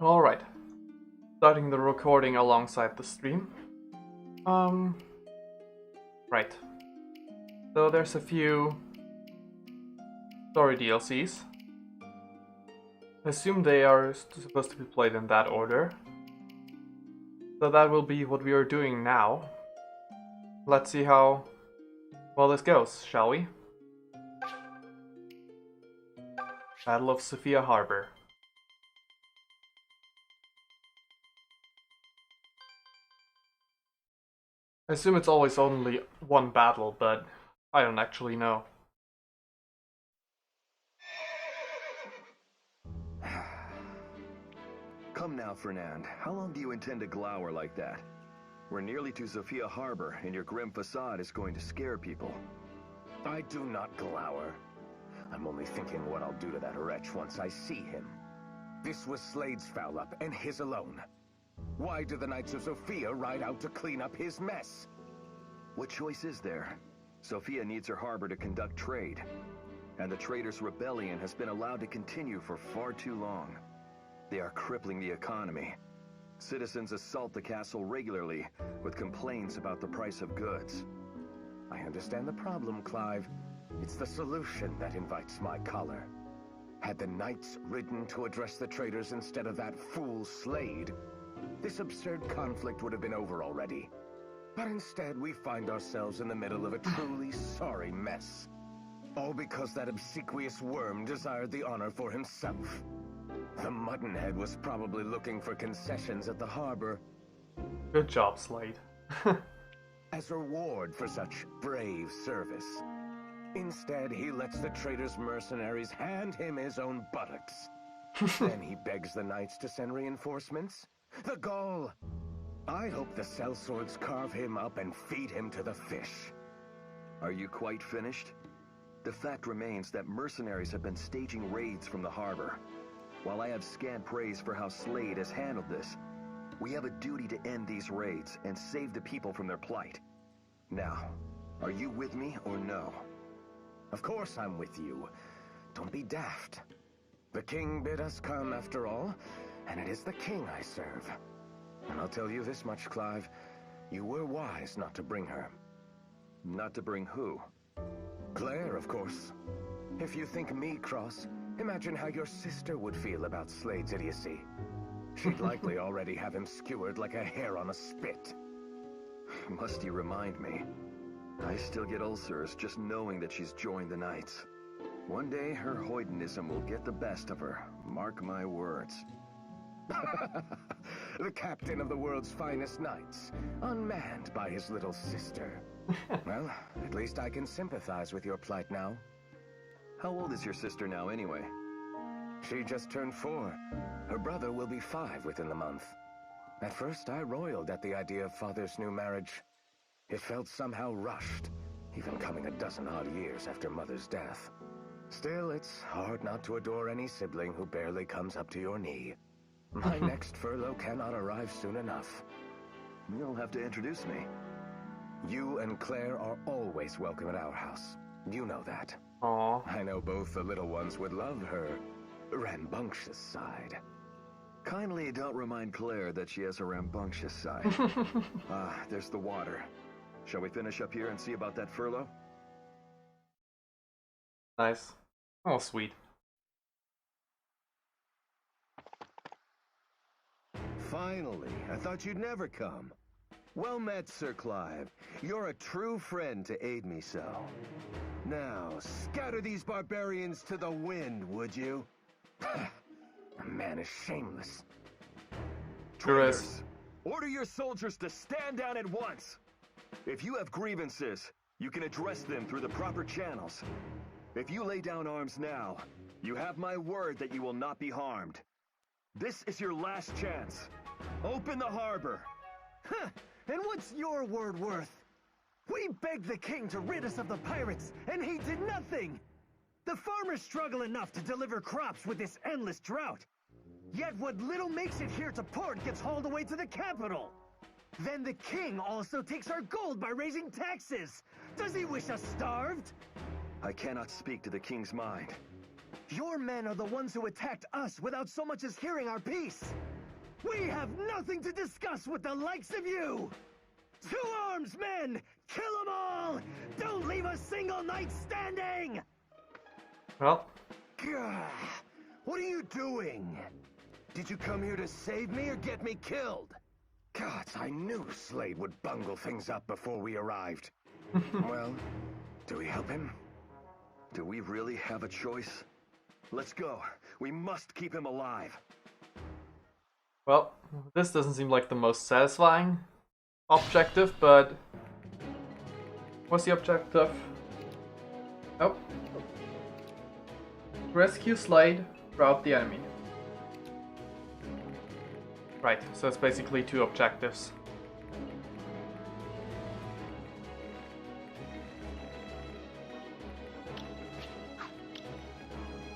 Alright. Starting the recording alongside the stream. Right. So there's a few story DLCs. I assume they are supposed to be played in that order. So that will be what we are doing now. Let's see how well this goes, shall we? Battle of Sofia Harbor. I assume it's always only one battle, but I don't actually know. Come now, Fernand. How long do you intend to glower like that? We're nearly to Sofia Harbor, and your grim facade is going to scare people. I do not glower. I'm only thinking what I'll do to that wretch once I see him. This was Slade's foul-up, and his alone. Why do the Knights of Sofia ride out to clean up his mess? What choice is there? Sofia needs her harbor to conduct trade, and the traders' rebellion has been allowed to continue for far too long. They are crippling the economy. Citizens assault the castle regularly with complaints about the price of goods. I understand the problem, Clive. It's the solution that invites my choler. Had the Knights ridden to address the traders instead of that fool Slade, this absurd conflict would have been over already. But instead, we find ourselves in the middle of a truly sorry mess. All because that obsequious worm desired the honor for himself. The Muttonhead was probably looking for concessions at the harbor. Good job, Slade. As a reward for such brave service. Instead, he lets the trader's mercenaries hand him his own buttocks. Then he begs the knights to send reinforcements. The gall! I hope the sellswords carve him up and feed him to the fish. Are you quite finished? The fact remains that mercenaries have been staging raids from the harbor. While I have scant praise for how Slade has handled this, we have a duty to end these raids and save the people from their plight. Now, are you with me or no? Of course I'm with you. Don't be daft. The king bid us come after all, and it is the king I serve. And I'll tell you this much, Clive. You were wise not to bring her. Not to bring who? Claire, of course. If you think me cross, imagine how your sister would feel about Slade's idiocy. She'd likely already have him skewered like a hare on a spit. Must you remind me? I still get ulcers just knowing that she's joined the Knights. One day her hoydenism will get the best of her. Mark my words. The captain of the world's finest knights, unmanned by his little sister. Well, at least I can sympathize with your plight now. How old is your sister now, anyway? She just turned 4. Her brother will be 5 within the month. At first, I roiled at the idea of father's new marriage. It felt somehow rushed, even coming a dozen odd years after mother's death. Still, it's hard not to adore any sibling who barely comes up to your knee. My next furlough cannot arrive soon enough. You'll have to introduce me. You and Claire are always welcome at our house. You know that. Aww. I know both the little ones would love her rambunctious side. Kindly don't remind Claire that she has a rambunctious side. There's the water. Shall we finish up here and see about that furlough? Nice. Oh, sweet. Finally, I thought you'd never come. Well met, Sir Clive. You're a true friend to aid me so. Now, scatter these barbarians to the wind, would you? The man is shameless. Sure is. Traitors, order your soldiers to stand down at once. If you have grievances, you can address them through the proper channels. If you lay down arms now, you have my word that you will not be harmed. This is your last chance. Open the harbor. Huh, and what's your word worth? We begged the king to rid us of the pirates, and he did nothing! The farmers struggle enough to deliver crops with this endless drought. Yet what little makes it here to port gets hauled away to the capital. Then the king also takes our gold by raising taxes. Does he wish us starved? I cannot speak to the king's mind. Your men are the ones who attacked us without so much as hearing our piece. We have nothing to discuss with the likes of you! To arms, men! Kill them all! Don't leave a single knight standing! Well, Gah, what are you doing? Did you come here to save me or get me killed? Gods, I knew Slade would bungle things up before we arrived. Well, do we help him? Do we really have a choice? Let's go. We must keep him alive. well, this doesn't seem like the most satisfying objective, but what's the objective? Oh. Rescue Slade, rout the enemy. Right, so it's basically 2 objectives.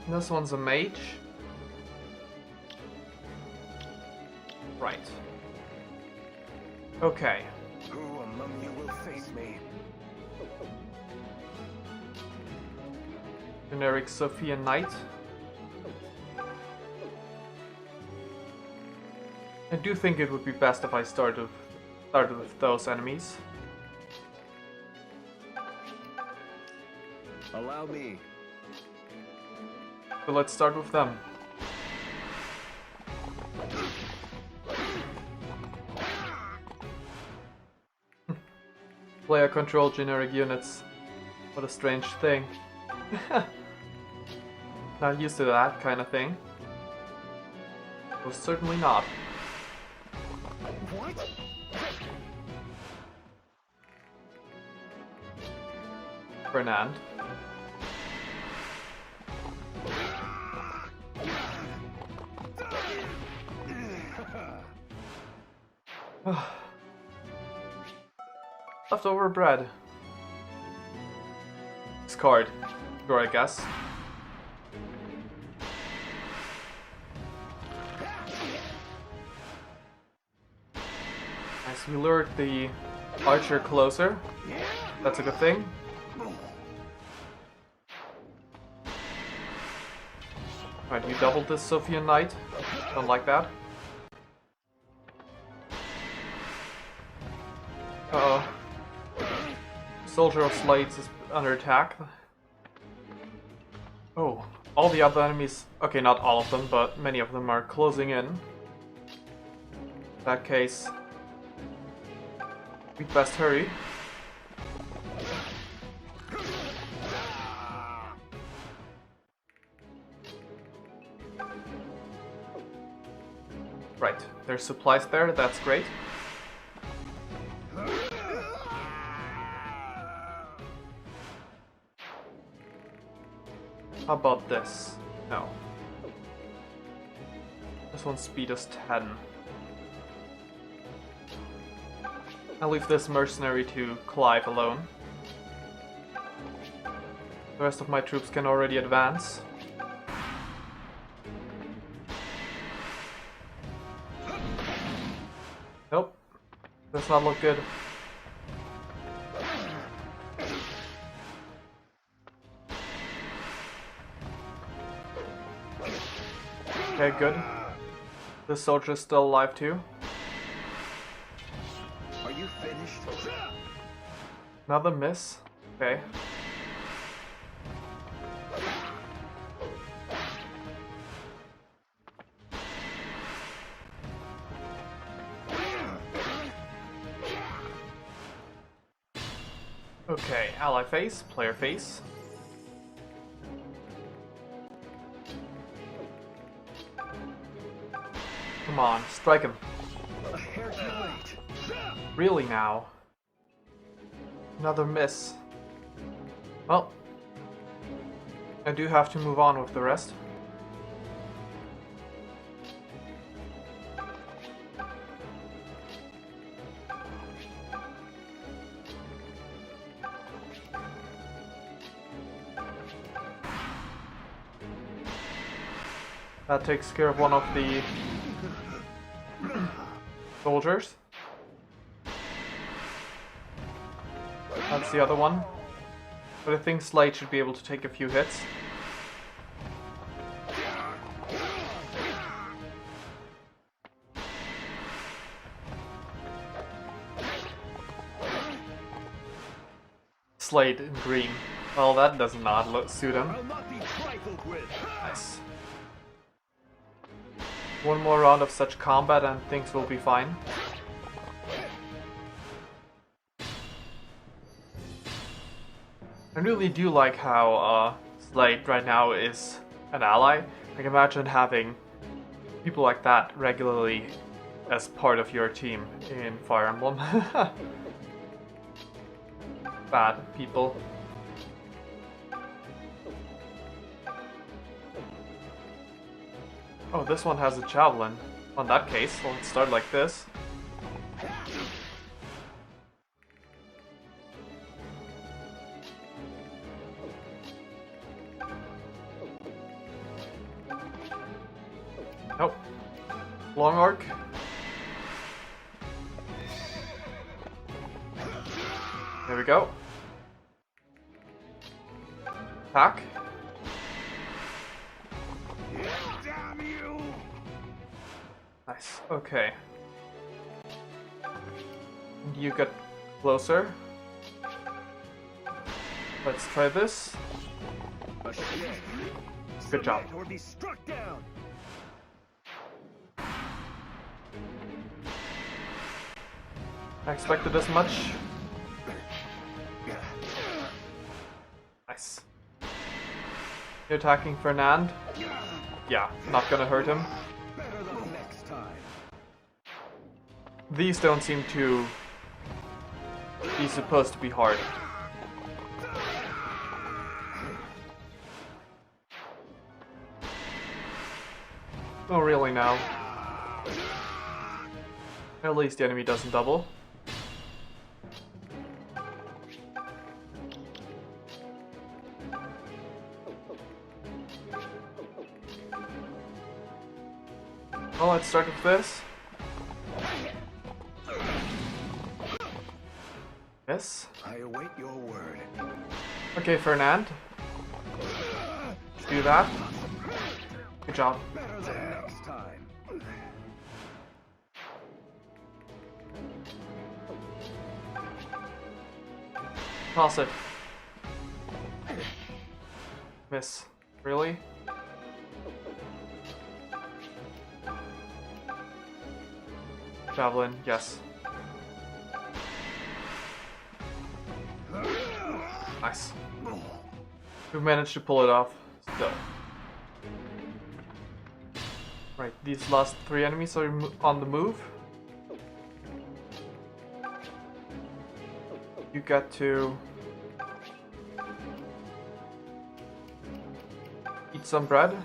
This one's a mage. Right. Okay. Who among you will face me? Generic Sofia Knight. I do think it would be best if I started with those enemies. Allow me. So let's start with them. Player control generic units. What a strange thing. Not used to that kind of thing. Well, certainly not. What? Fernand. Leftover bread. Discard. Sure, I guess. Nice, we lured the archer closer. That's a good thing. Alright, you doubled this Sofia Knight. Don't like that. Uh-oh. Soldier of Slades is under attack. Oh, all the other enemies... Okay, not all of them, but many of them are closing in. In that case... we'd best hurry. Right, there's supplies there, that's great. How about this? No. This one's speed is 10. I'll leave this mercenary to Clive alone. The rest of my troops can already advance. Nope. Does not look good. Okay, good. This soldier's still alive too. Are you finished? Another miss. Okay. Okay, ally face, player face. Come on, strike him. A hair too late. Really now? Another miss. Well, I do have to move on with the rest. That takes care of one of the soldiers. That's the other one. But I think Slade should be able to take a few hits. Slade in green. Well, that does not suit him. I'll not be trifled with. Nice. One more round of such combat and things will be fine. I really do like how Slade right now is an ally. I can imagine having people like that regularly as part of your team in Fire Emblem. Bad people. Oh, this one has a javelin. On that case, so let's start like this. Nope. Long arc. There we go. Attack. Damn you! Nice. Okay. And you get closer. Let's try this. Good job. Or be struck down. I expected as much. Nice. You're attacking Fernand? Yeah, not gonna hurt him. Better luck next time. These don't seem to be supposed to be hard. Oh, really now? At least the enemy doesn't double. Well, let's start with this. Yes. I await your word. Okay, Fernand. Let's do that. Good job. Better luck next time. Toss it. Miss. Really? Javelin, yes. Nice. We managed to pull it off still. Right, these last 3 enemies are on the move. You get to eat some bread.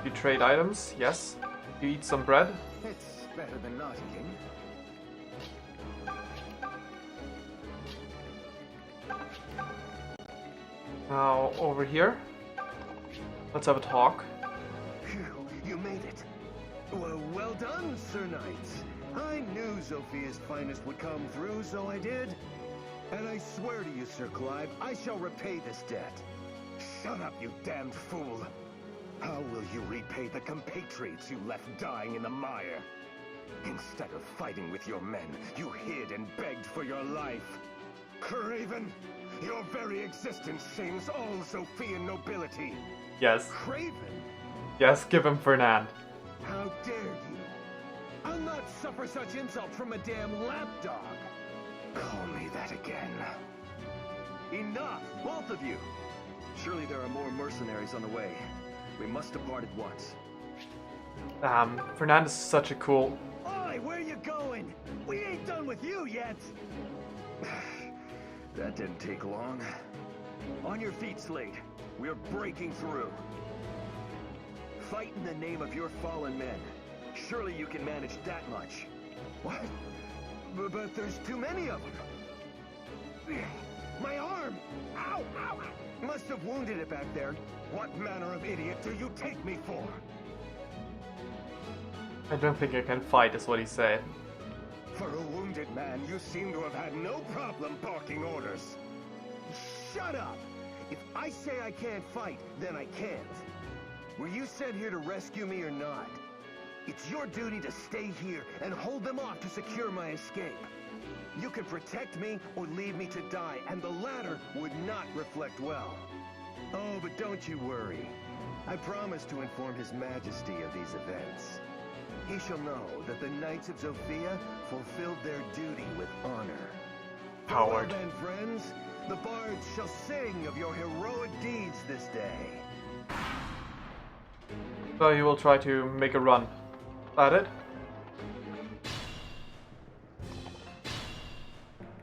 You trade items, yes. You eat some bread. It's better than not eating. Now over here. Let's have a talk. Phew, you made it. Well done, Sir Knights. I knew Sofia's finest would come through, so I did. And I swear to you, Sir Clive, I shall repay this debt. Shut up, you damned fool! How will you repay the compatriots you left dying in the mire? Instead of fighting with your men, you hid and begged for your life. Craven, your very existence shames all Sofian nobility. Yes. Craven, Yes, give him Fernand. how dare you? I'll not suffer such insult from a damn lapdog. Call me that again. Enough, both of you! Surely there are more mercenaries on the way. We must depart at once. Fernand is such a cool... Oi, where you going? We ain't done with you yet. That didn't take long. On your feet, Slade. We're breaking through. Fight in the name of your fallen men. Surely you can manage that much. What? But there's too many of them. My arm! Ow! Ow! Must have wounded it back there. What manner of idiot do you take me for? I don't think I can fight, is what he said. For a wounded man, you seem to have had no problem barking orders. Shut up! If I say I can't fight, then I can't. Were you sent here to rescue me or not? It's your duty to stay here and hold them off to secure my escape. You could protect me or leave me to die, and the latter would not reflect well. Oh, but don't you worry. I promise to inform His Majesty of these events. He shall know that the Knights of Sofia fulfilled their duty with honor. Howard. Farewell then, friends. The bards shall sing of your heroic deeds this day. So you will try to make a run at it.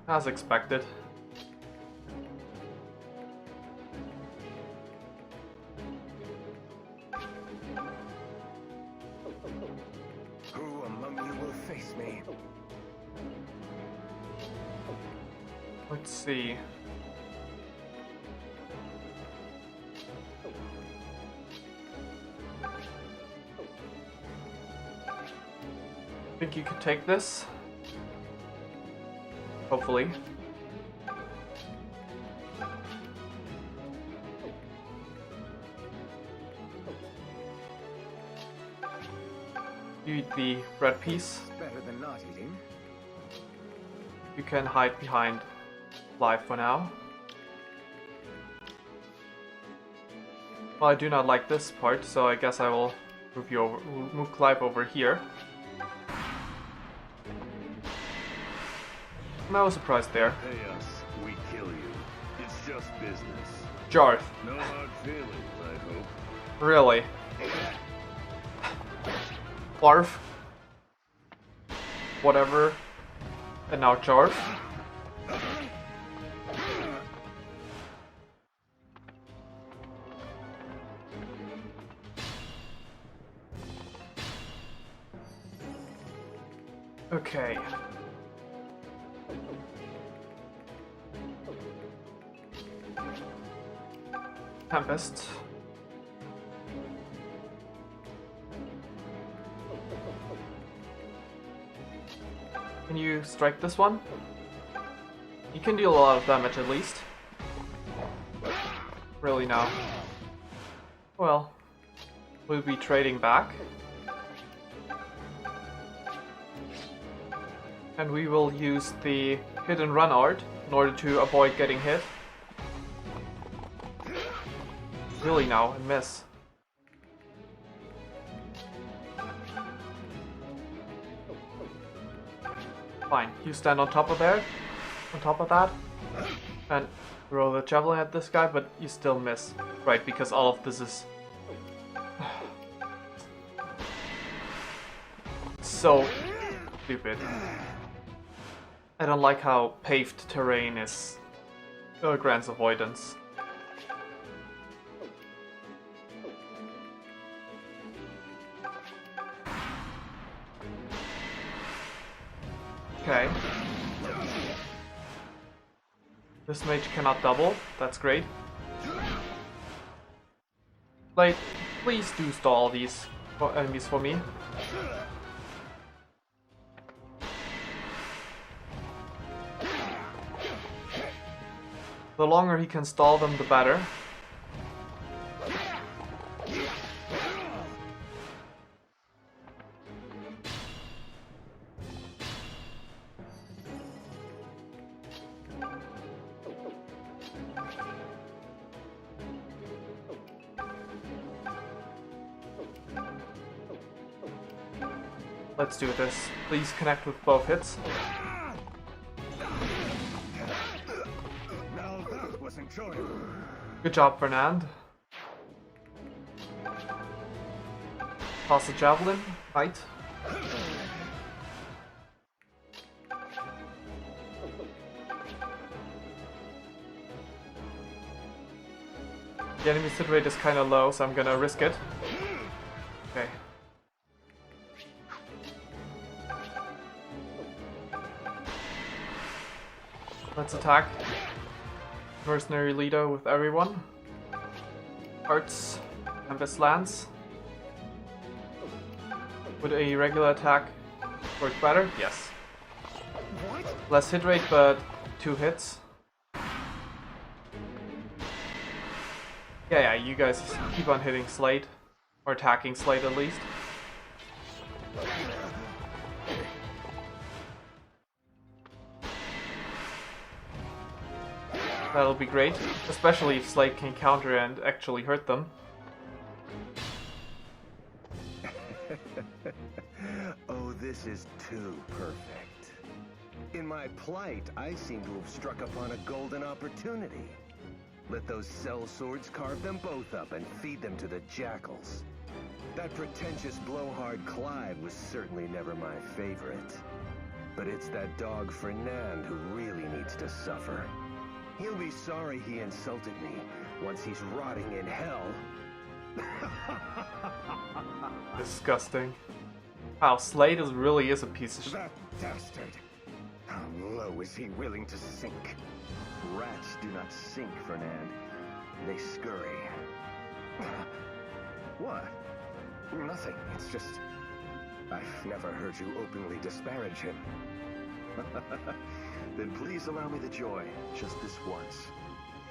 As expected. Who among you will face me? Let's see. Think you could take this? Hopefully. You eat the bread piece. Better than not eating. You can hide behind Clive for now. Well, I do not like this part, so I guess I will move Clive over here. And I was surprised there. Pay us, we kill you. It's just business. Jarth. No hard feelings, I hope. Really? Barf. Whatever. And now Jarth. Okay. Tempest. Can you strike this one? You can deal a lot of damage at least. Really now. Well, we'll be trading back. And we will use the hit and run art in order to avoid getting hit. Really now, and miss. Fine, you stand on top of that, and throw the javelin at this guy, but you still miss. Right, because all of this is so stupid. I don't like how paved terrain is grants avoidance. Okay. This mage cannot double, that's great. Like, please do stall these enemies for me. The longer he can stall them, the better. Let's do this. Please connect with both hits. Now that was enjoyable. Good job, Fernand. Toss the javelin. Right. The enemy's hit rate is kind of low, so I'm gonna risk it. Okay. Let's attack. Mercenary leader with everyone. Hearts. Tempest lands. Would a regular attack work better? Yes. What? Less hit rate, but 2 hits. Yeah, you guys keep on hitting Slate. Or attacking Slate at least. That'll be great, especially if Slade can counter and actually hurt them. Oh, this is too perfect. In my plight, I seem to have struck upon a golden opportunity. Let those cell swords carve them both up and feed them to the jackals. That pretentious blowhard Clive was certainly never my favorite. But it's that dog Fernand who really needs to suffer. He'll be sorry he insulted me once he's rotting in hell. Disgusting. Wow, Slade really is a piece of shit. That dastard! How low is he willing to sink? Rats do not sink, Fernand. They scurry. What? Nothing. It's just... I've never heard you openly disparage him. Then please allow me the joy, just this once.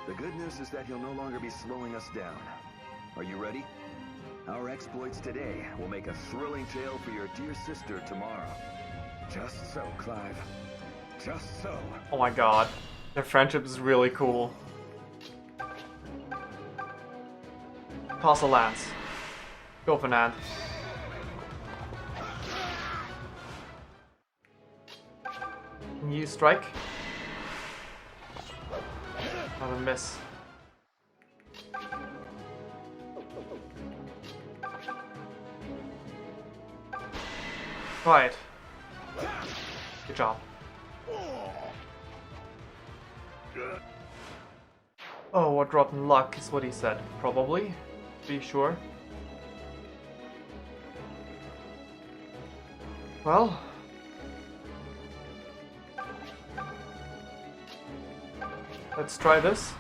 The good news is that he'll no longer be slowing us down. Are you ready? Our exploits today will make a thrilling tale for your dear sister tomorrow. Just so, Clive. Just so. Oh my god. Their friendship is really cool. Toss a lance. Go, Fernand. Can you strike? Not a miss. Try it. Good job. Oh, what rotten luck is what he said. Probably. Be sure. Well. Let's try this.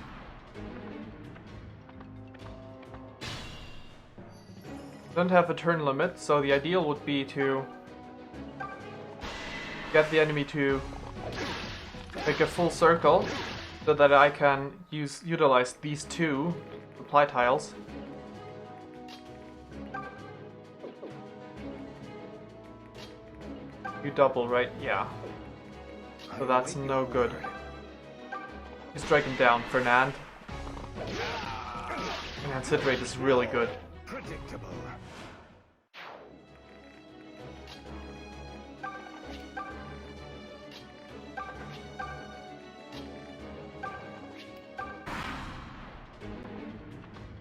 Don't have a turn limit, so the ideal would be to get the enemy to make a full circle so that I can utilize these two supply tiles. You double, right? Yeah. So that's no good. You strike him down, Fernand. Fernand's hit rate is really good. Predictable.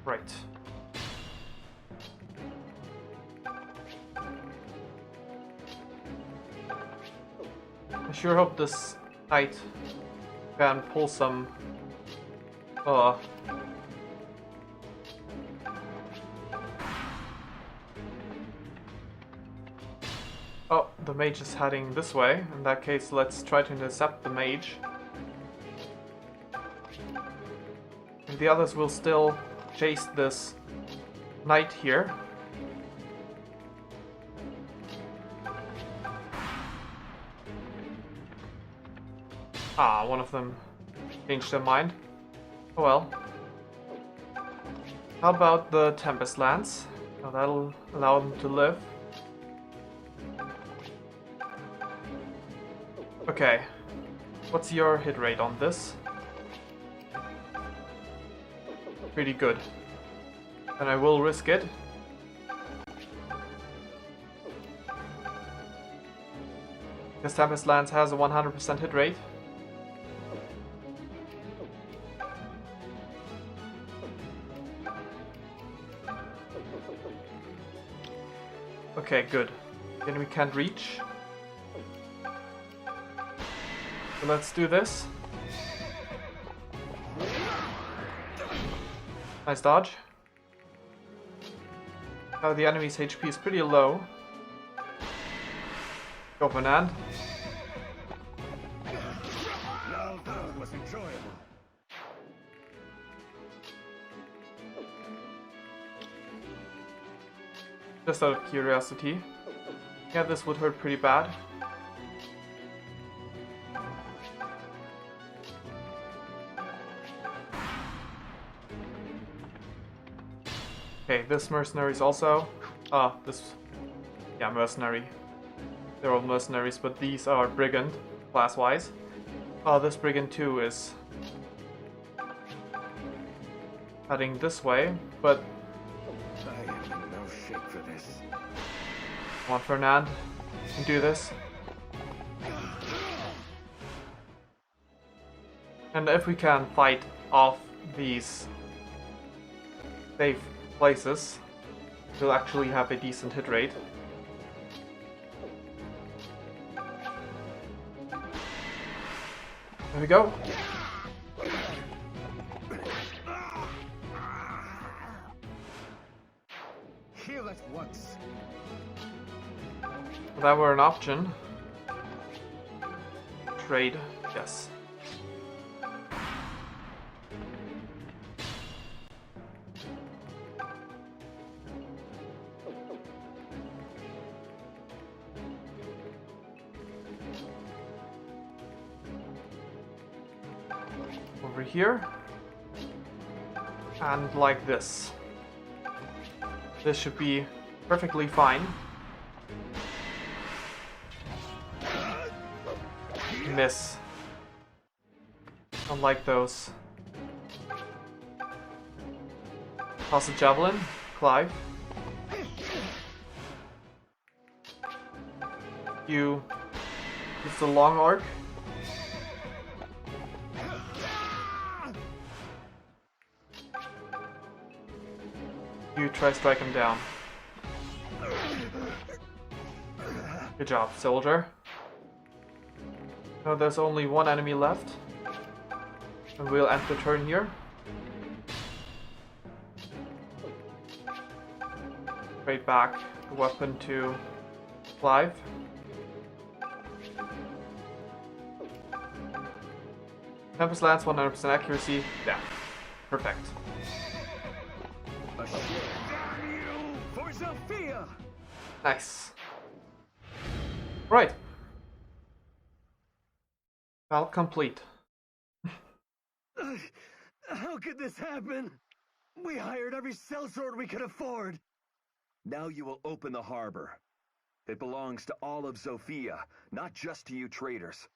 Right. I sure hope this knight can pull some oh, the mage is heading this way. In that case, let's try to intercept the mage. And the others will still chase this knight here. Ah, one of them changed their mind. Oh well. How about the Tempest Lance? Oh, that'll allow them to live. Okay. What's your hit rate on this? Pretty good. And I will risk it. Because Tempest Lance has a 100% hit rate. Okay, good. The enemy can't reach. So let's do this. Nice dodge. Now the enemy's HP is pretty low. Go, Fernand. Now that was enjoyable. Just out of curiosity. Yeah, this would hurt pretty bad. Okay, this mercenary is also... yeah, mercenary. They're all mercenaries, but these are brigand, class-wise. This brigand too is heading this way, but I am in no shape for this. come on, Fernand, you can do this. And if we can fight off these safe places, we'll actually have a decent hit rate. There we go. Heal at once. If that were an option. Trade, yes. Over here. And like this. This should be perfectly fine. Miss. Unlike those. Toss a javelin, Clive. You use the long arc. You try strike him down. Good job, soldier. Now there's only one enemy left. And we'll end the turn here. Trade back the weapon to Clive. Tempest Lance, 100% accuracy. Yeah, perfect. A ship. Damn you! For Sofia! Nice. Right. Well, complete. How could this happen? We hired every sellsword we could afford. Now you will open the harbor. It belongs to all of Sofia, not just to you traitors.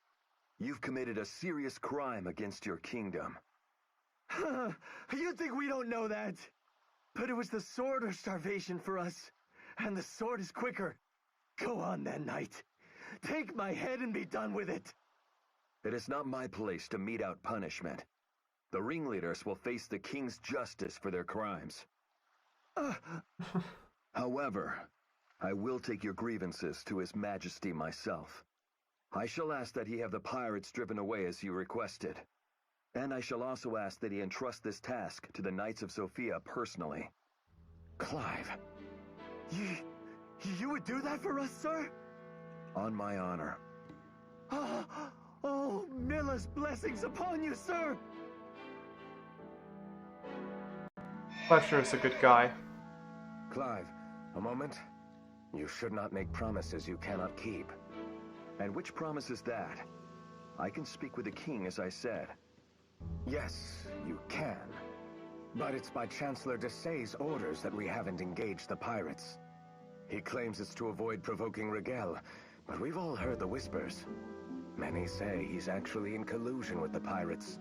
You've committed a serious crime against your kingdom. You think we don't know that? But it was the sword or starvation for us. And the sword is quicker. Go on then, knight. Take my head and be done with it. It is not my place to mete out punishment. The ringleaders will face the king's justice for their crimes. However, I will take your grievances to His Majesty myself. I shall ask that he have the pirates driven away as you requested. And I shall also ask that he entrust this task to the Knights of Sofia personally. Clive. You would do that for us, sir? On my honor. Oh, Milla's blessings upon you, sir! Fletcher is a good guy. Clive, a moment. You should not make promises you cannot keep. And which promise is that? I can speak with the king, as I said. Yes, you can. But it's by Chancellor Desay's orders that we haven't engaged the pirates. He claims it's to avoid provoking Rigel, but we've all heard the whispers. Many say he's actually in collusion with the pirates.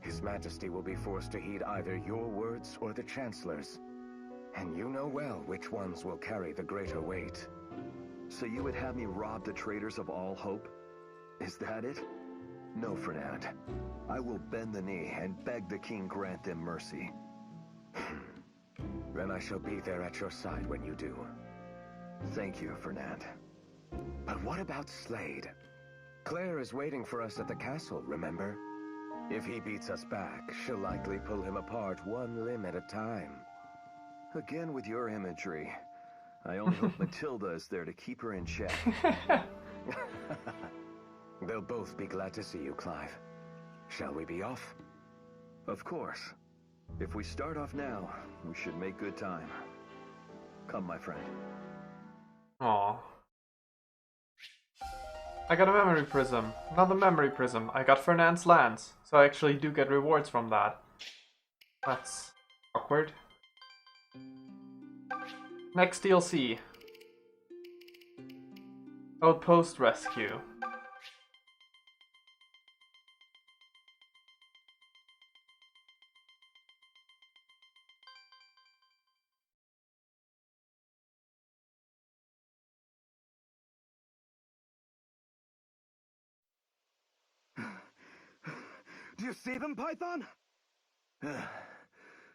His Majesty will be forced to heed either your words or the Chancellor's. And you know well which ones will carry the greater weight. So you would have me rob the traitors of all hope? Is that it? No, Fernand. I will bend the knee and beg the king grant them mercy. Then I shall be there at your side when you do. Thank you, Fernand. But what about Slade? Claire is waiting for us at the castle, remember? If he beats us back, she'll likely pull him apart one limb at a time. Again with your imagery. I only hope Matilda is there to keep her in check. They'll both be glad to see you, Clive. Shall we be off? Of course. If we start off now, we should make good time. Come, my friend. Aww. I got a memory prism. Another memory prism. I got Fernand's lance, so I actually do get rewards from that. That's awkward. Next DLC. Outpost Rescue. you see them, Python?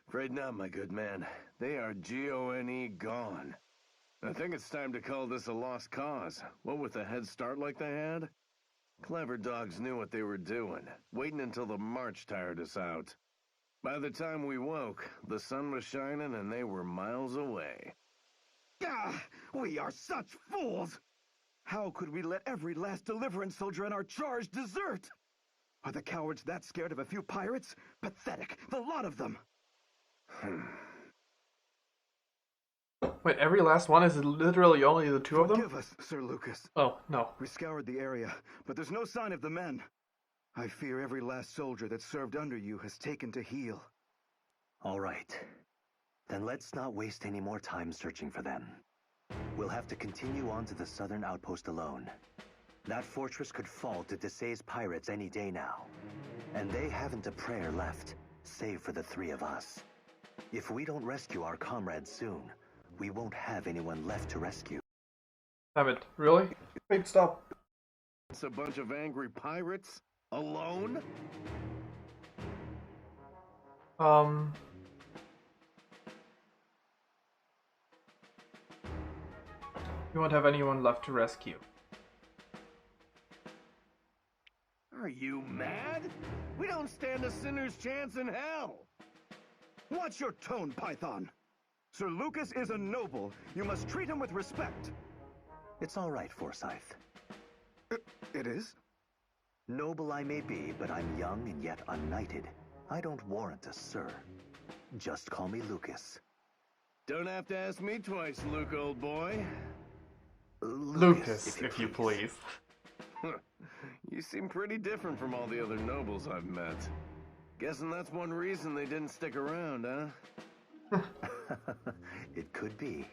Afraid not, my good man. They are Gone gone. I think it's time to call this a lost cause. What with a head start like they had? Clever dogs knew what they were doing, waiting until the march tired us out. By the time we woke, the sun was shining and they were miles away. Ah, we are such fools! How could we let every last Deliverance soldier in our charge desert? Are the cowards that scared of a few pirates? Pathetic, the lot of them! Wait, every last one? Is it literally only the two of them? Forgive us, Sir Lucas. Oh, no. We scoured the area, but there's no sign of the men. I fear every last soldier that served under you has taken to heel. All right. Then let's not waste any more time searching for them. We'll have to continue on to the southern outpost alone. That fortress could fall to Desai's pirates any day now. And they haven't a prayer left, save for the three of us. If we don't rescue our comrades soon, we won't have anyone left to rescue. Damn it, really? Wait, stop. It's a bunch of angry pirates? Alone? You won't have anyone left to rescue. Are you mad? We don't stand a sinner's chance in hell! Watch your tone, Python! Sir Lucas is a noble. You must treat him with respect. It's all right, Forsyth. It is? Noble I may be, but I'm young and yet unknighted. I don't warrant a sir. Just call me Lucas. Don't have to ask me twice, Luke, old boy. Lucas, if you please. You seem pretty different from all the other nobles I've met. Guessing that's one reason they didn't stick around, huh? It could be.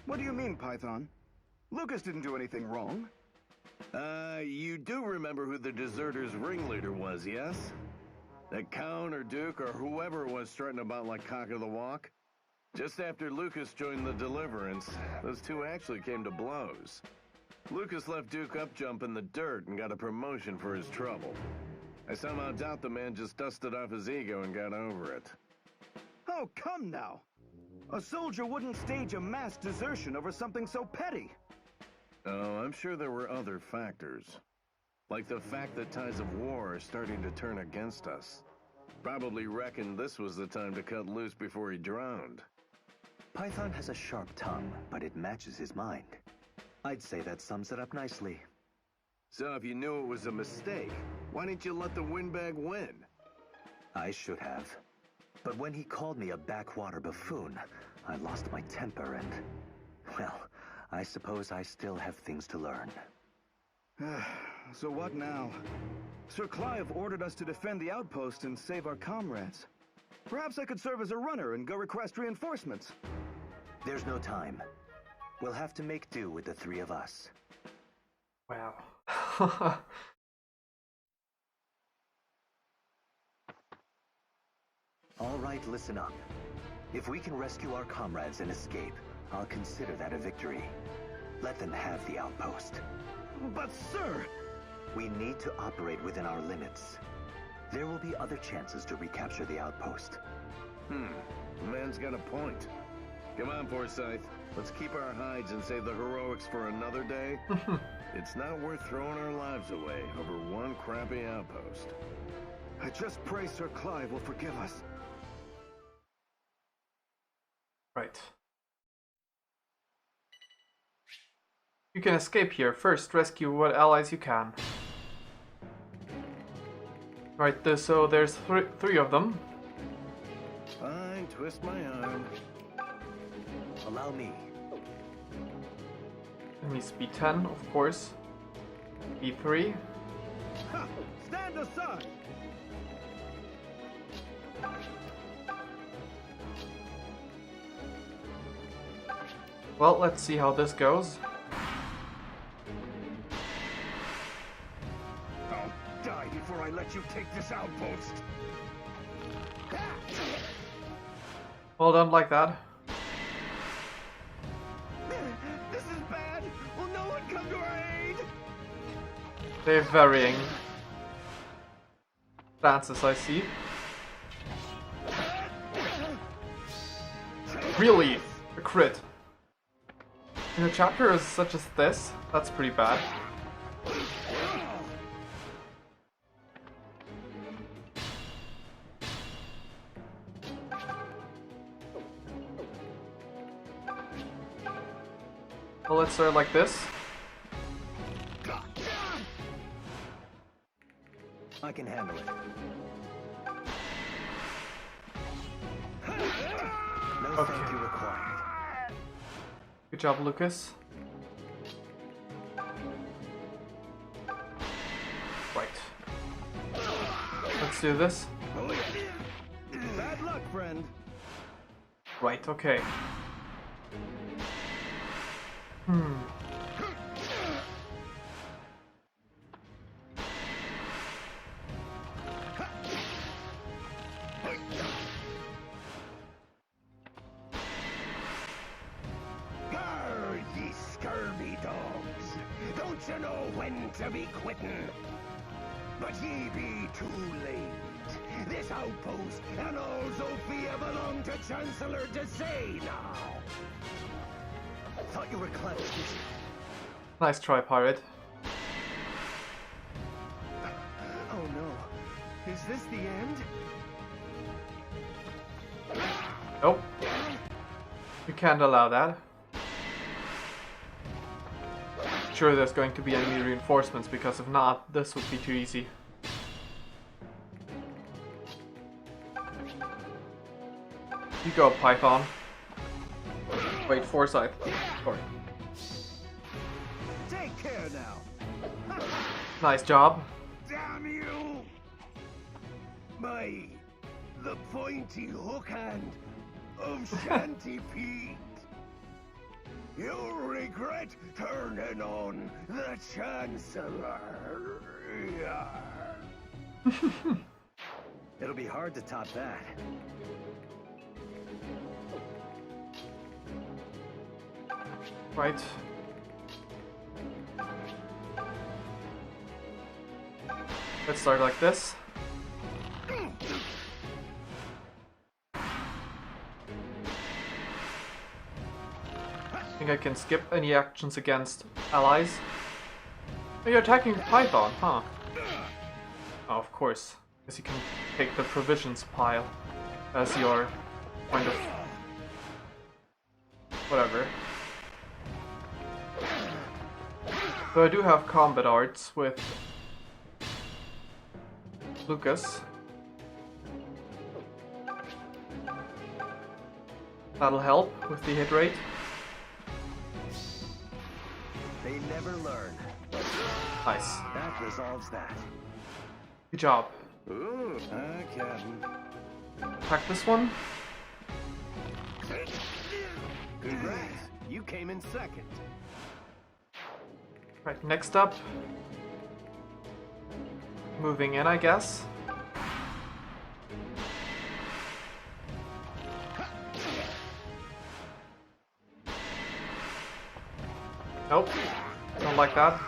What do you mean, Python? Lucas didn't do anything wrong. You do remember who the deserters' ringleader was, yes? That Count or Duke or whoever it was strutting about like cock of the walk? Just after Lucas joined the Deliverance, those two actually came to blows. Lucas left Duke up jump in the dirt and got a promotion for his trouble. I somehow doubt the man just dusted off his ego and got over it. Oh, come now! A soldier wouldn't stage a mass desertion over something so petty. Oh, I'm sure there were other factors. Like the fact that tides of war are starting to turn against us. Probably reckoned this was the time to cut loose before he drowned. Python has a sharp tongue, but it matches his mind. I'd say that sums it up nicely. So if you knew it was a mistake, why didn't you let the windbag win? I should have. But when he called me a backwater buffoon, I lost my temper and... well, I suppose I still have things to learn. So what now? Sir Clive ordered us to defend the outpost and save our comrades. Perhaps I could serve as a runner and go request reinforcements. There's no time. We'll have to make do with the three of us. Wow. All right, listen up. If we can rescue our comrades and escape, I'll consider that a victory. Let them have the outpost. But sir! We need to operate within our limits. There will be other chances to recapture the outpost. The man's got a point. Come on, Forsyth. Let's keep our hides and save the heroics for another day. It's not worth throwing our lives away over one crappy outpost. I just pray Sir Clive will forgive us. Right. You can escape here. First, rescue what allies you can. Right, so there's three of them. Fine, twist my arm. Allow me. Enemy speed 10, of course. E3. Ha! Stand aside! Well, let's see how this goes. I'll die before I let you take this outpost! Well done, like that. This is bad! Will no one come to our aid? They're varying. stances, I see. Really? A crit? In a chapter such as this? That's pretty bad. Well, let's start like this. I can handle it. No thank you required. Good job, Lucas. Right. Let's do this. Bad luck, friend. Right, okay. Arr, ye scurvy dogs! Don't you know when to be quittin'? But ye be too late. This outpost and all Sofia belong to Chancellor Desay now. Thought you were clever, Keeson. Nice try, pirate. Oh no. Is this the end? Nope. We can't allow that. Sure, there's going to be enemy reinforcements, because if not, this would be too easy. You go, Python. Wait, Foresight. Sorry. Take care now. Nice job. Damn you! By the pointy hook hand of Shanty Pete. You'll regret turning on the Chancellor. It'll be hard to top that. Right. Let's start like this. I think I can skip any actions against allies. Oh, you're attacking Python, huh? Oh, of course. Because you can take the provisions pile as your kind of... whatever. So I do have combat arts with Lucas. That'll help with the hit rate. They never learn. Nice. That resolves that. Good job. Ooh, Captain. Attack this one. Congrats. You came in second. Right, next up. Moving in, I guess. Nope. Don't like that.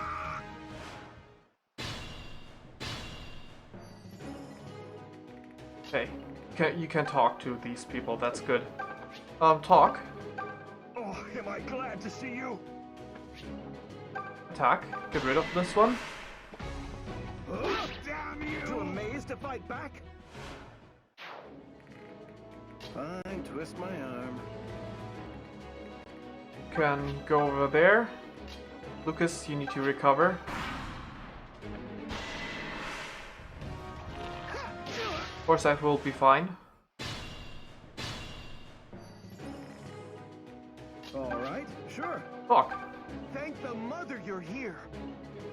Okay. You can talk to these people, that's good. Talk. Oh, am I glad to see you? Attack. Get rid of this one. Oh, damn you! Too amazed to fight back? Fine, twist my arm. Can go over there. Lucas, you need to recover. Foresight will be fine. All right, sure. Talk. Thank the mother you're here.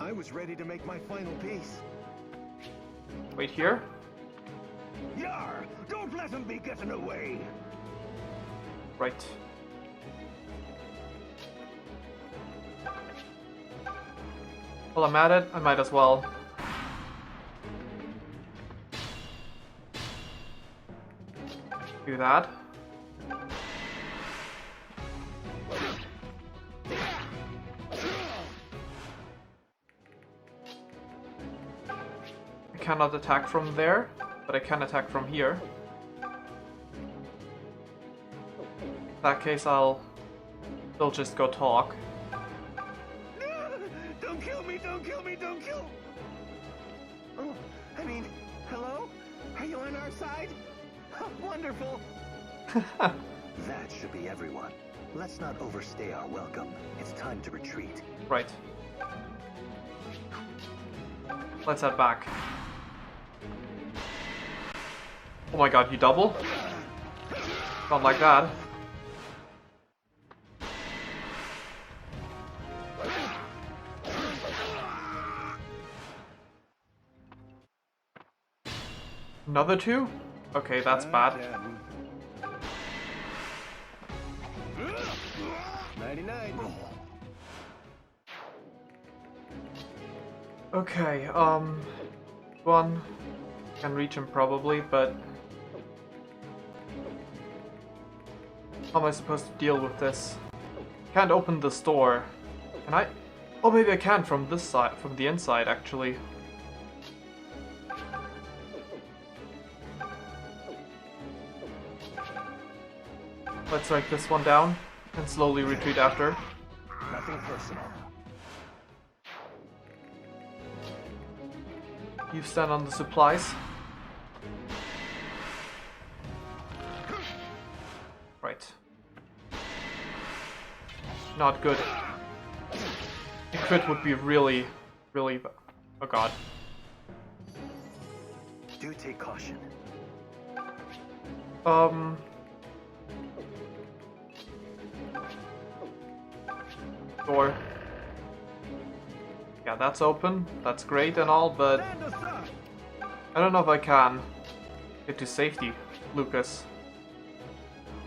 I was ready to make my final piece. Wait here. Yar! Don't let him be getting away! Right. While I'm at it, I might as well. Do that. I cannot attack from there, but I can attack from here. In that case, I'll still just go talk. Don't kill me, don't kill me, don't kill... Oh, I mean, hello? Are you on our side? Oh, wonderful. That should be everyone. Let's not overstay our welcome. It's time to retreat. Right. Let's head back. Oh my god, you double? Not like that. Another two? Okay, that's bad. 99. Okay, one can reach him probably, but how am I supposed to deal with this? Can't open the store. Can I? Oh, maybe I can from this side, from the inside actually. Let's strike this one down and slowly retreat after. Nothing personal. You stand on the supplies. Right. Not good. A crit would be really... Oh god. Do take caution. Door. Yeah, that's open. That's great and all, but I don't know if I can get to safety, Lucas.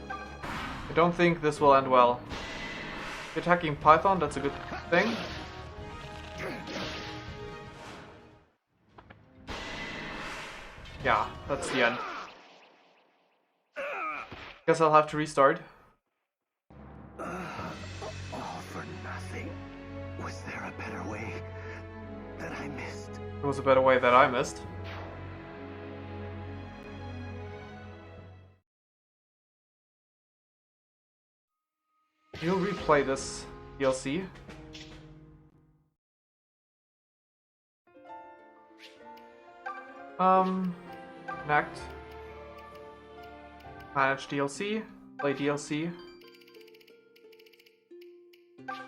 I don't think this will end well. Attacking Python, that's a good thing. Yeah, that's the end. Guess I'll have to restart. All for nothing. Was there a better way that I missed? There was a better way that I missed. You'll replay this DLC. Connect. Manage DLC. Play DLC.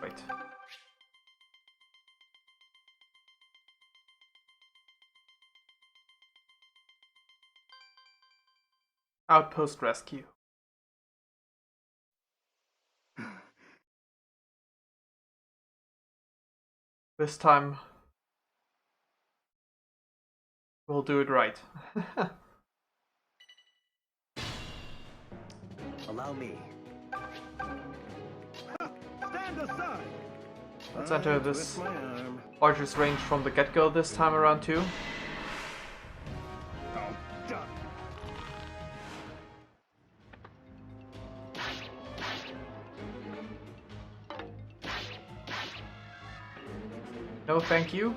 Wait. Outpost rescue. This time we'll do it right. Allow me. Stand aside. Let's enter this Twist my arm. largest range from the get-go this time around too. Oh, done. No, thank you.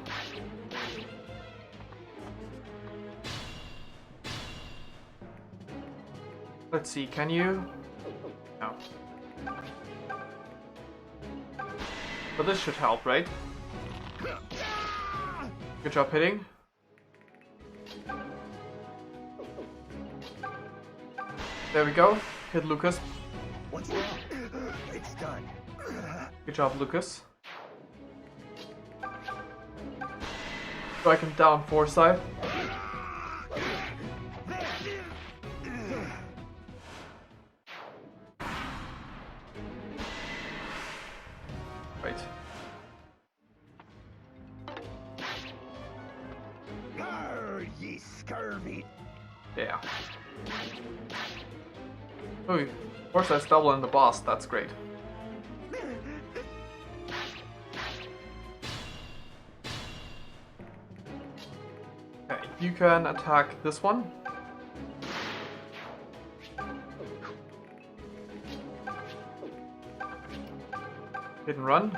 Let's see, can you? No. But this should help, right? Good job hitting. There we go. Hit Lucas. What's wrong? It's done. Good job, Lucas. Strike him down, Forsyth. Right. Arr, ye scurvy. Yeah. Oh, Forsyth's doubling the boss. That's great. Okay, you can attack this one. Hit and run.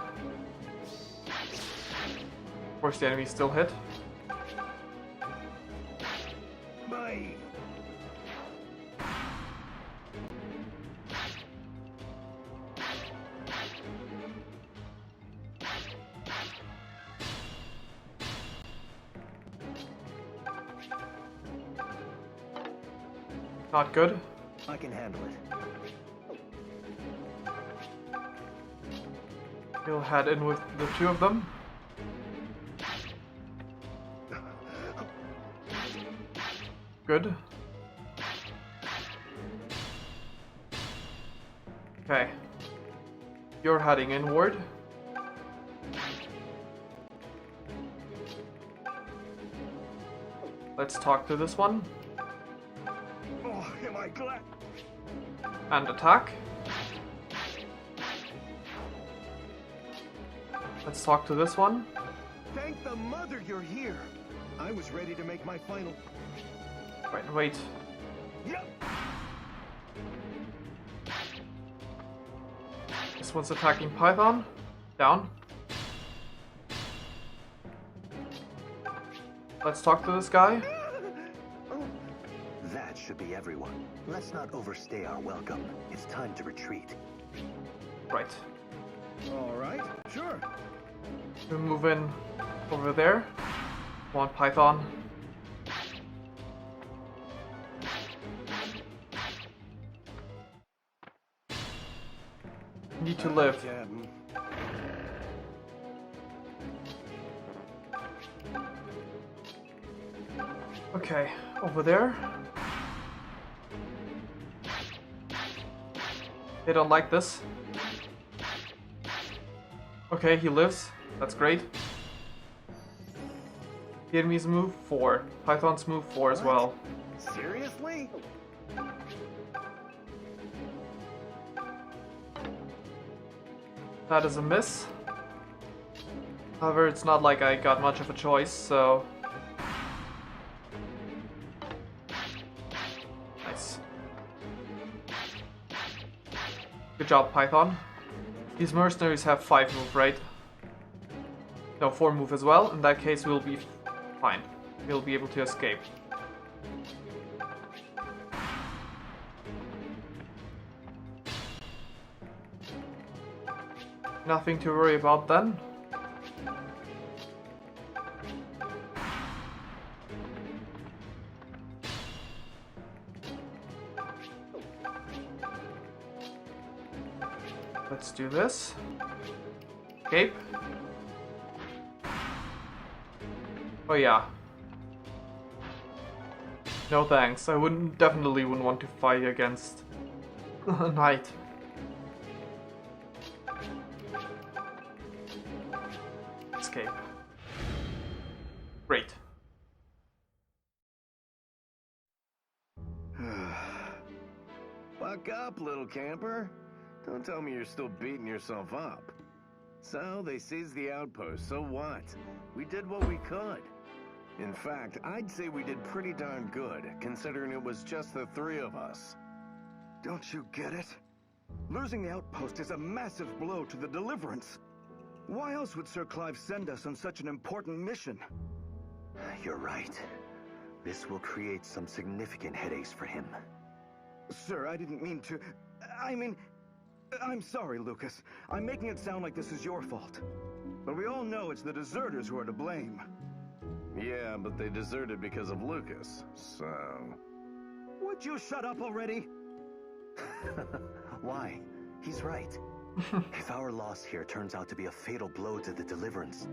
Of course, the enemy's still hit. die! Not good. I can handle it. He'll head in with the two of them. Good. Okay. You're heading inward. Let's talk to this one. Oh, am I glad? And attack. Let's talk to this one. Thank the mother you're here. I was ready to make my final... Wait. Yep. This one's attacking Python. Down. Let's talk to this guy. That should be everyone. Let's not overstay our welcome. It's time to retreat. Right. All right, sure. We move in over there. Come on, Python. You need to live. Captain. Okay, over there. They don't like this. Okay, he lives. That's great. The enemy's move 4. Python's move 4 as well. Seriously? That is a miss. However, it's not like I got much of a choice, so... Nice. Good job, Python. These mercenaries have 5 move, right? No, 4 move as well. In that case, we'll be fine. We'll be able to escape. Nothing to worry about then. Let's do this. Escape. Oh yeah. No thanks. I definitely wouldn't want to fight against a knight. Escape. Great. Buck up, little camper. Don't tell me you're still beating yourself up. So, they seized the outpost, so what? We did what we could. In fact, I'd say we did pretty darn good, considering it was just the 3 of us. Don't you get it? Losing the outpost is a massive blow to the Deliverance. Why else would Sir Clive send us on such an important mission? You're right. This will create some significant headaches for him. Sir, I didn't mean to... I mean... I'm sorry, Lucas. I'm making it sound like this is your fault. But we all know it's the deserters who are to blame. Yeah, but they deserted because of Lucas, so... Would you shut up already? Why? He's right. If our loss here turns out to be a fatal blow to the Deliverance,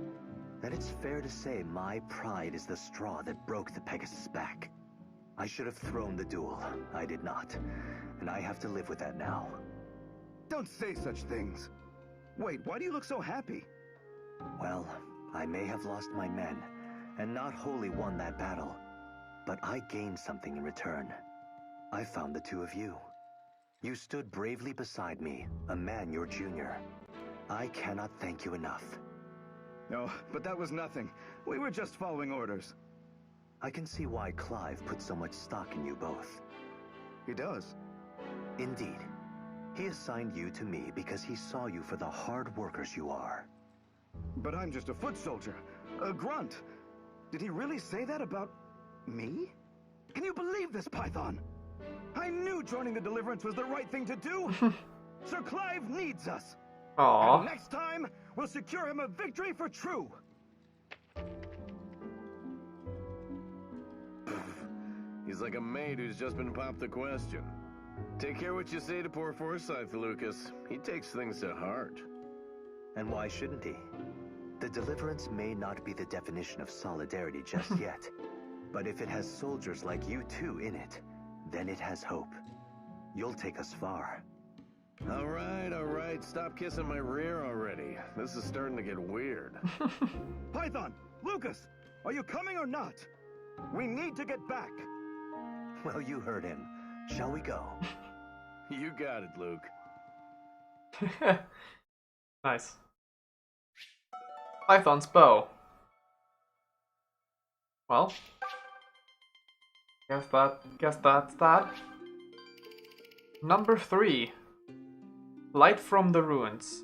then it's fair to say my pride is the straw that broke the Pegasus' back. I should have thrown the duel. I did not. And I have to live with that now. Don't say such things. Wait, why do you look so happy? Well, I may have lost my men, and not wholly won that battle, but I gained something in return. I found the 2 of you. You stood bravely beside me, a man your junior. I cannot thank you enough. No, but that was nothing. We were just following orders. I can see why Clive put so much stock in you both. He does. Indeed. He assigned you to me because he saw you for the hard workers you are. But I'm just a foot soldier, a grunt. Did he really say that about me? Can you believe this, Python? I knew joining the Deliverance was the right thing to do. Sir Clive needs us. Aww. And next time, we'll secure him a victory for true. He's like a maid who's just been popped a question. Take care what you say to poor Forsyth, Lucas. He takes things to heart. And why shouldn't he? The Deliverance may not be the definition of solidarity just yet, but if it has soldiers like you two in it, then it has hope. You'll take us far. All right. Stop kissing my rear already. This is starting to get weird. Python, Lucas, are you coming or not? We need to get back. Well, you heard him. Shall we go? You got it, Luke. Nice. Python's bow. Well, guess that's that. Number 3. Light from the ruins.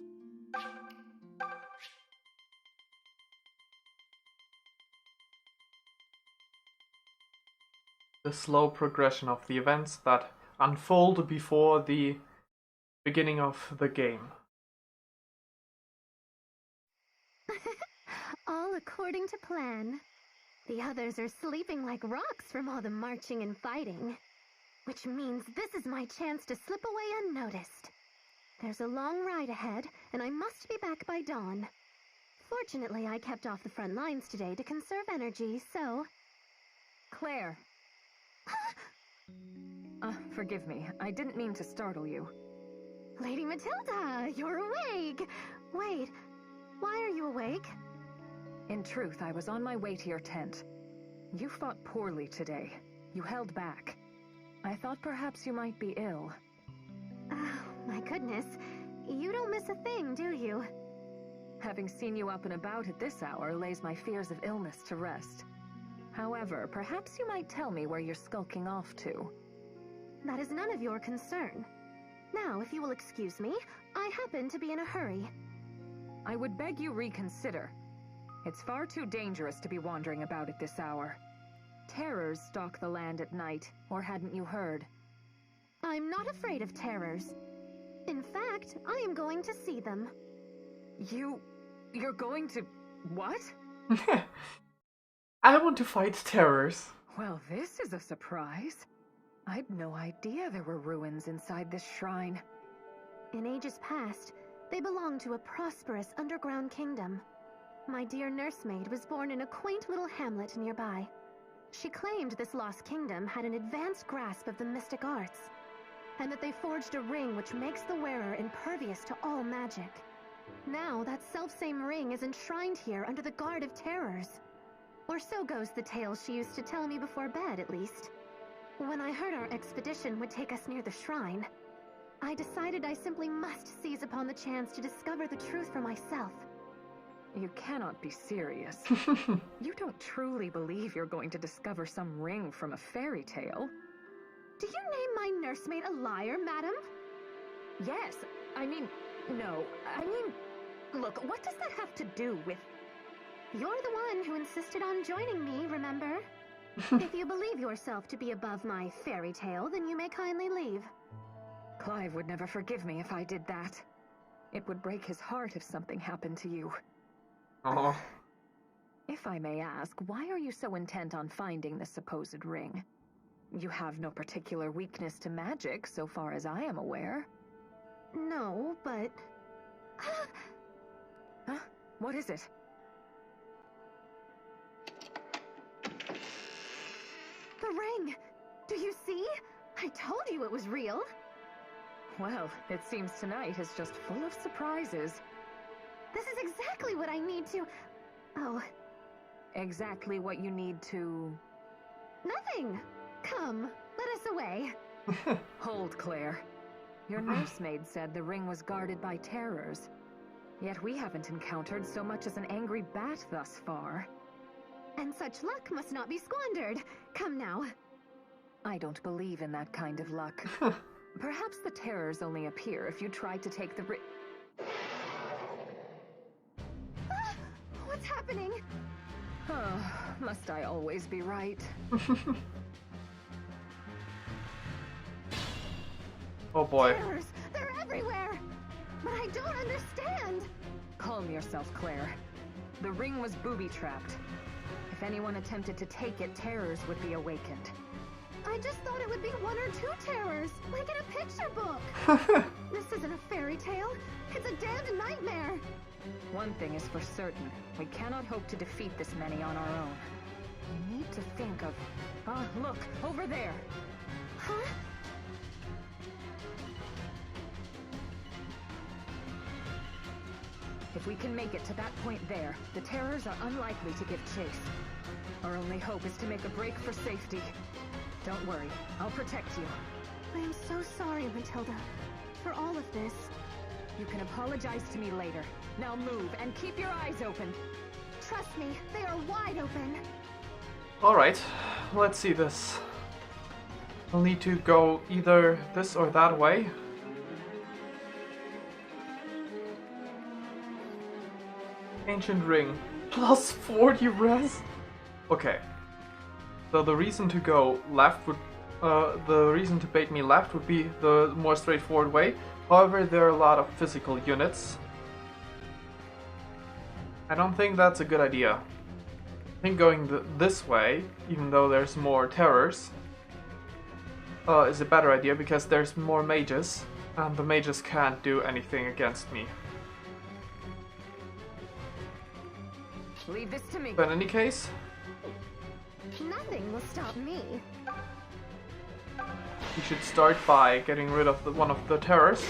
The slow progression of the events that unfold before the beginning of the game. All according to plan. The others are sleeping like rocks from all the marching and fighting. Which means this is my chance to slip away unnoticed. There's a long ride ahead, and I must be back by dawn. Fortunately, I kept off the front lines today to conserve energy, so... Claire. Forgive me. I didn't mean to startle you. Lady Matilda, you're awake! Wait, why are you awake? In truth, I was on my way to your tent. You fought poorly today. You held back. I thought perhaps you might be ill. Oh, my goodness. You don't miss a thing, do you? Having seen you up and about at this hour lays my fears of illness to rest. However, perhaps you might tell me where you're skulking off to. That is none of your concern. Now, if you will excuse me, I happen to be in a hurry. I would beg you reconsider. It's far too dangerous to be wandering about at this hour. Terrors stalk the land at night, or hadn't you heard? I'm not afraid of terrors. In fact, I am going to see them. You're going to... what? I want to fight terrors. Well, this is a surprise. I'd no idea there were ruins inside this shrine. In ages past, they belonged to a prosperous underground kingdom. My dear nursemaid was born in a quaint little hamlet nearby. She claimed this lost kingdom had an advanced grasp of the mystic arts, and that they forged a ring which makes the wearer impervious to all magic. Now, that selfsame ring is enshrined here under the guard of terrors. Or so goes the tale she used to tell me before bed, at least. When I heard our expedition would take us near the shrine, I decided I simply must seize upon the chance to discover the truth for myself. You cannot be serious. You don't truly believe you're going to discover some ring from a fairy tale? Do you name my nursemaid a liar, madam? Yes. No. Look, what does that have to do with... You're the one who insisted on joining me, remember? If you believe yourself to be above my fairy tale, then you may kindly leave. Clive would never forgive me if I did that. It would break his heart if something happened to you. Oh. If I may ask, why are you so intent on finding the supposed ring? You have no particular weakness to magic, so far as I am aware. No, but... Huh? What is it? The ring! Do you see? I told you it was real. Well, it seems tonight is just full of surprises. This is exactly what I need to... Oh. Exactly what you need to... Nothing! Come, let us away. Hold, Claire. Your nursemaid said the ring was guarded by terrors. Yet we haven't encountered so much as an angry bat thus far. And such luck must not be squandered. Come now. I don't believe in that kind of luck. Perhaps the terrors only appear if you try to take the ring. What's happening? Oh, must I always be right? Oh boy. Terrors! They're everywhere! But I don't understand! Calm yourself, Claire. The ring was booby-trapped. If anyone attempted to take it, terrors would be awakened. I just thought it would be 1 or 2 terrors, like in a picture book! This isn't a fairy tale. It's a damned nightmare! One thing is for certain. We cannot hope to defeat this many on our own. We need to think of... Ah, look! Over there! Huh? If we can make it to that point there, the terrors are unlikely to give chase. Our only hope is to make a break for safety. Don't worry, I'll protect you. I am so sorry, Matilda, for all of this. You can apologize to me later. Now move, and keep your eyes open. Trust me, they are wide open. Alright, let's see this. I'll need to go either this or that way. Ancient ring. Plus 40 res? Okay. So the reason to go left would... the reason to bait me left would be the more straightforward way. However, there are a lot of physical units. I don't think that's a good idea. I think going this way, even though there's more terrors, is a better idea because there's more mages, and the mages can't do anything against me. Leave this to me. But in any case, Nothing will stop me. we should start by getting rid of one of the terrors.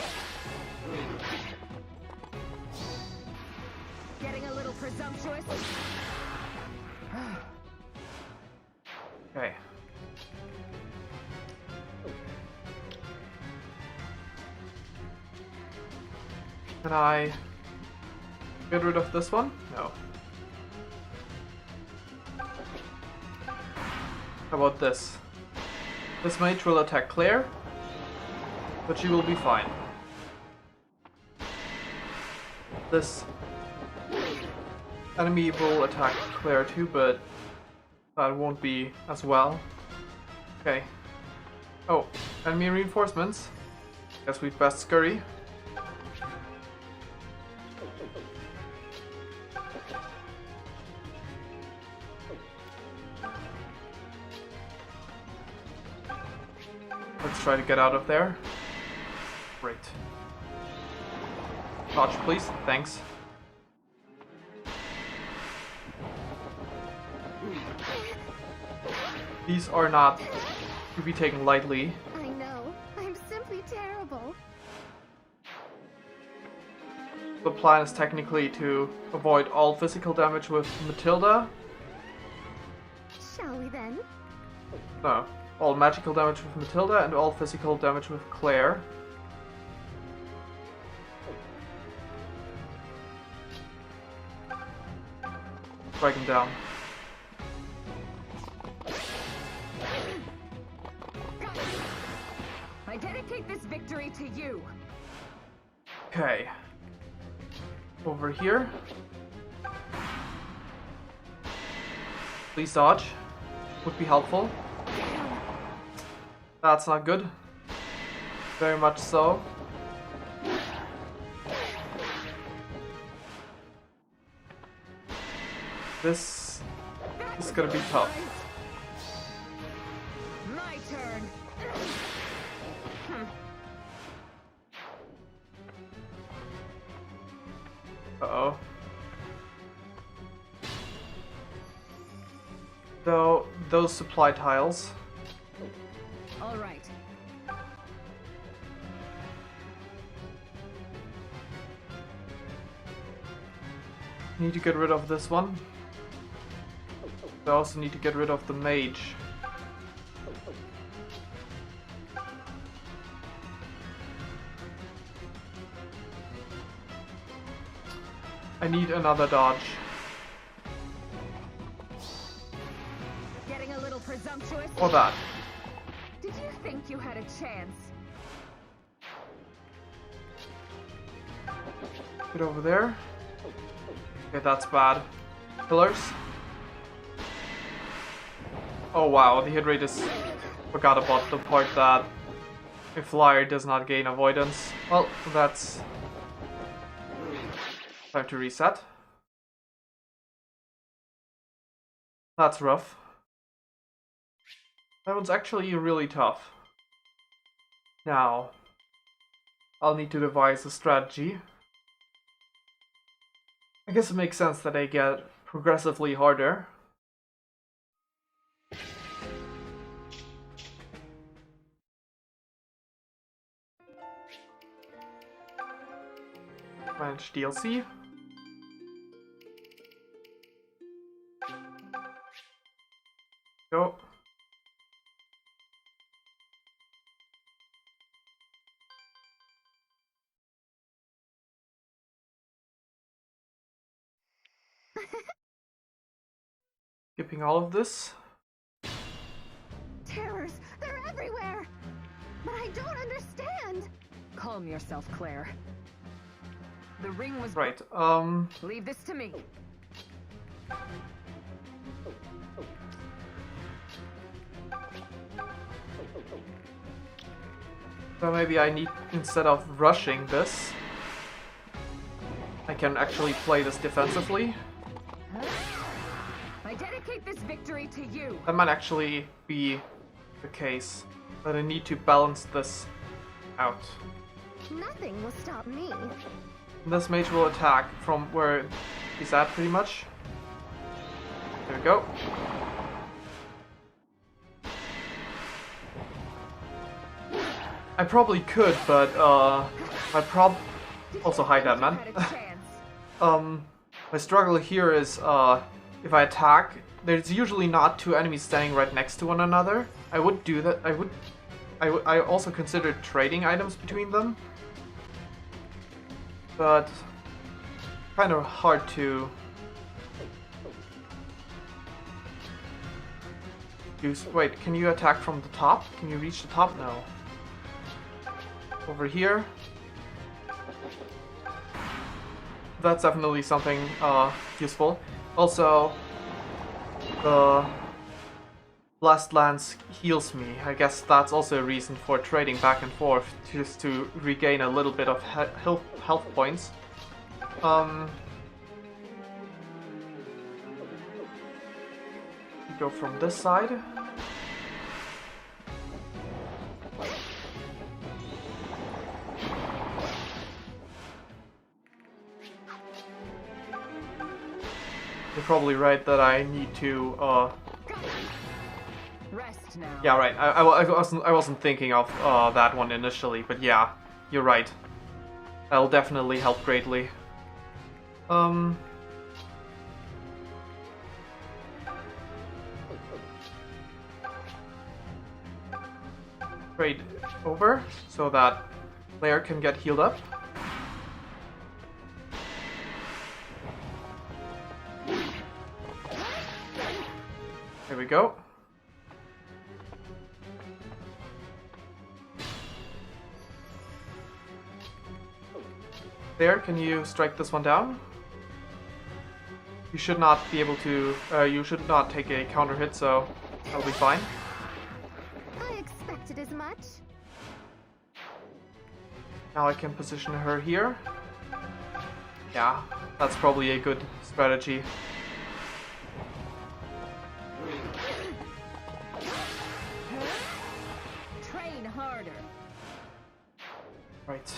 Getting a little presumptuous? Okay. Can I get rid of this one? No. How about this? This mage will attack Claire, but she will be fine. This enemy will attack Claire too, but that won't be as well. Okay. Oh, enemy reinforcements. Guess we'd best scurry. Let's try to get out of there. Great. Dodge, please. Thanks. These are not to be taken lightly. I know. I'm simply terrible. The plan is technically to avoid all physical damage with Matilda. Shall we then? No, all magical damage with Matilda and all physical damage with Claire. Strike him down. I dedicate this victory to you. Okay. Over here. Please dodge. Would be helpful. That's not good. Very much so. This is gonna be tough. My turn. Uh-oh. Though, those supply tiles. All right. Need to get rid of this one. I also need to get rid of the mage. I need another dodge. Getting a little presumptuous? Or that. Did you think you had a chance? Get over there. Okay, that's bad. Pillars. Oh wow, the hit rate is... Forgot about the part that A flyer does not gain avoidance. Well, that's time to reset. That's rough. That one's actually really tough. Now, I'll need to devise a strategy. I guess it makes sense that they get progressively harder. Manage DLC. Go. Skipping all of this. Terrors, they're everywhere! But I don't understand! Calm yourself, Claire. The ring was... Right, Leave this to me. so maybe I need, instead of rushing this, I can actually play this defensively. I dedicate this victory to you. That might actually be the case, but I need to balance this out. Nothing will stop me. This mage will attack from where he's at, pretty much. There we go. I probably could, but also hide that, man. My struggle here is if I attack, there's usually not two enemies standing right next to one another. I would do that. I also considered trading items between them, but kind of hard to use. Wait, can you attack from the top? Can you reach the top? No. Over here. That's definitely something useful. Also, the Blast Lance heals me. I guess that's also a reason for trading back and forth, just to regain a little bit of health points. Go from this side. You're probably right that I need to Rest now. yeah, right. I wasn't thinking of that one initially, but yeah, you're right. That'll definitely help greatly. Trade over so that player can get healed up. There we go. There, can you strike this one down? You should not be able to, you should not take a counter hit, so that'll be fine. I expected as much. Now I can position her here. Yeah, that's probably a good strategy. Train harder. Right.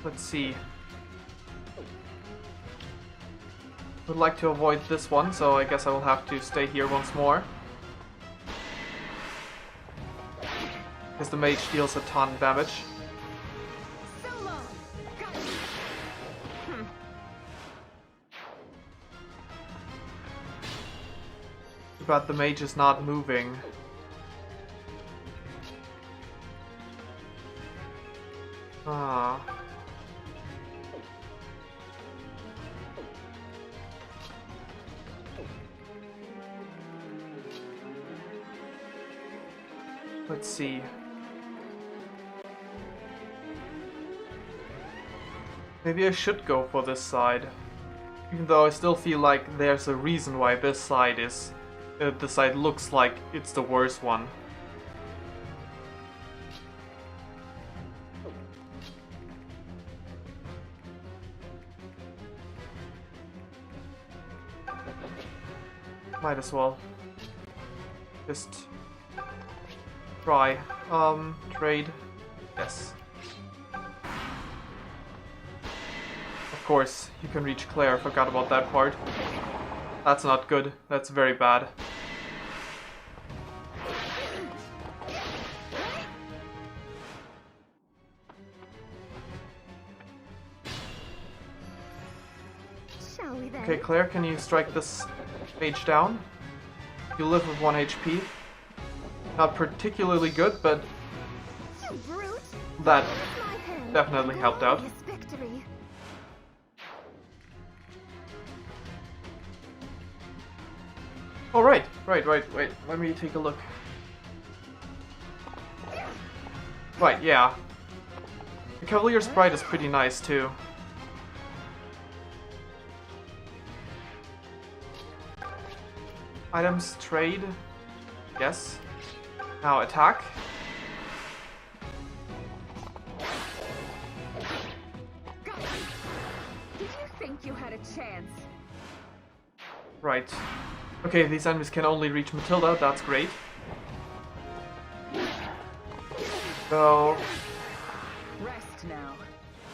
Let's see. Would like to avoid this one, so I guess I will have to stay here once more. Because the mage deals a ton of damage. So long. Got you. But the mage is not moving. Ah. Let's see. Maybe I should go for this side. Even though I still feel like there's a reason why this side is the side looks like it's the worst one. Might as well just try. Trade. Yes. Of course, you can reach Claire. Forgot about that part. That's not good. That's very bad. Shall we then? Okay, Claire, can you strike this mage down? You live with 1 HP. Not particularly good, but You brute! that My hand. definitely helped out. Glorious victory. Oh, right. Wait. Let me take a look. Right, yeah. The Cavalier sprite is pretty nice, too. Items, trade. Yes. Now attack. Did you think you had a chance? Right. Okay, these enemies can only reach Matilda, that's great. So, Rest now.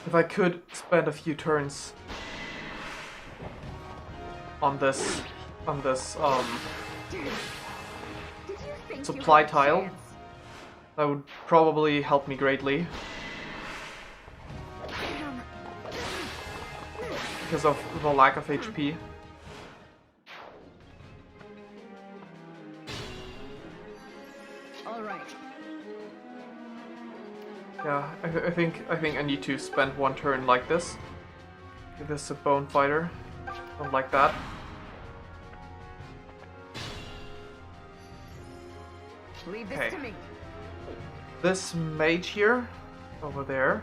if I could spend a few turns on this Did you think supply you had a tile, chance? that would probably help me greatly. Damn. Because of the lack of HP. All right. Yeah, I think I need to spend one turn like this. Give this a bone fighter. Something like that. Leave this Okay. to me. This mage here, over there.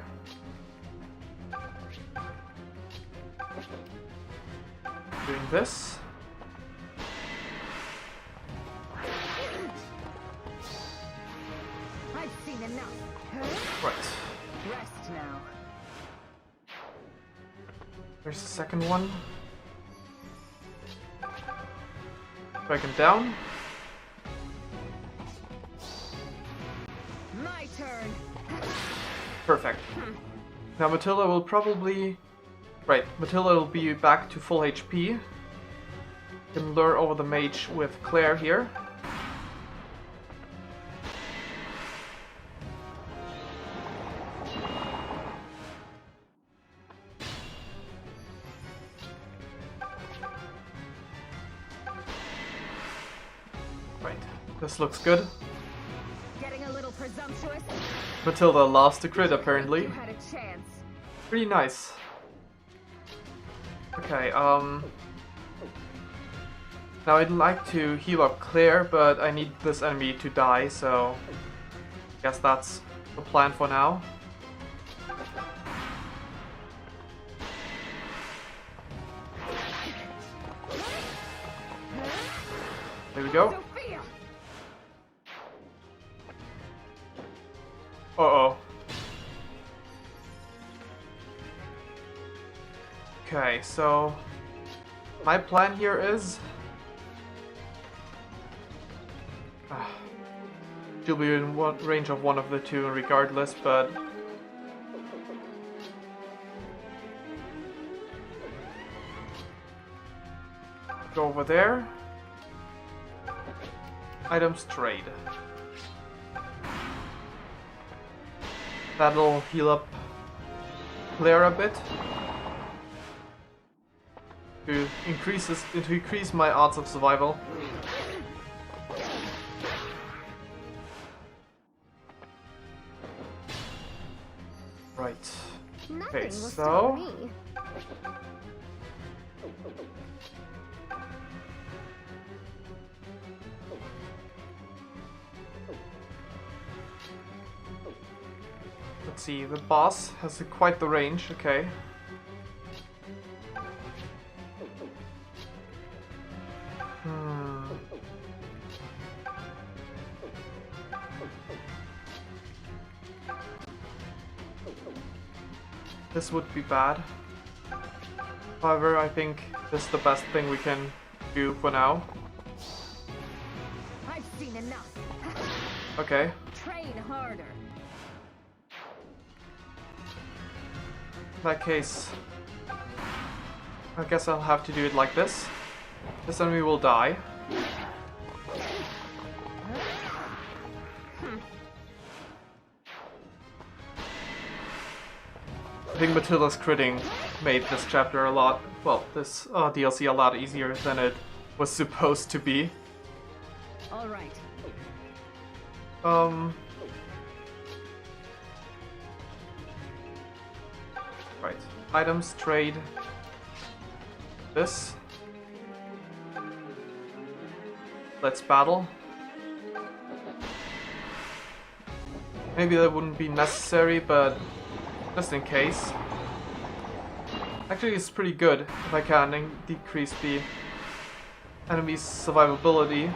Doing this. I've seen enough. Right. Rest now. There's the second one. Strike him down. My turn. Perfect. Now Matilda will probably... Right, Matilda will be back to full HP. Can lure over the mage with Claire here. Right, this looks good. Getting a little presumptuous. Matilda lost the crit apparently. You had a chance. Pretty nice. Okay, now I'd like to heal up Claire, but I need this enemy to die, so I guess that's the plan for now. There we go. Sofia. Uh-oh. Okay, so my plan here is she'll be in range of one of the two regardless, but go over there. Items trade. That'll heal up Claire a bit. To increase my odds of survival. Right. Nothing Okay, will so stop me. let's see, the boss has quite the range, okay. this would be bad. However, I think this is the best thing we can do for now. I've seen enough. Okay. Train harder. In that case, I guess I'll have to do it like this. This enemy will die. I think Matilda's critting made this chapter a lot, well, this DLC a lot easier than it was supposed to be. All right. Right. Items, trade. This. Let's battle. Maybe that wouldn't be necessary, but just in case. Actually, it's pretty good if I can decrease the enemy's survivability.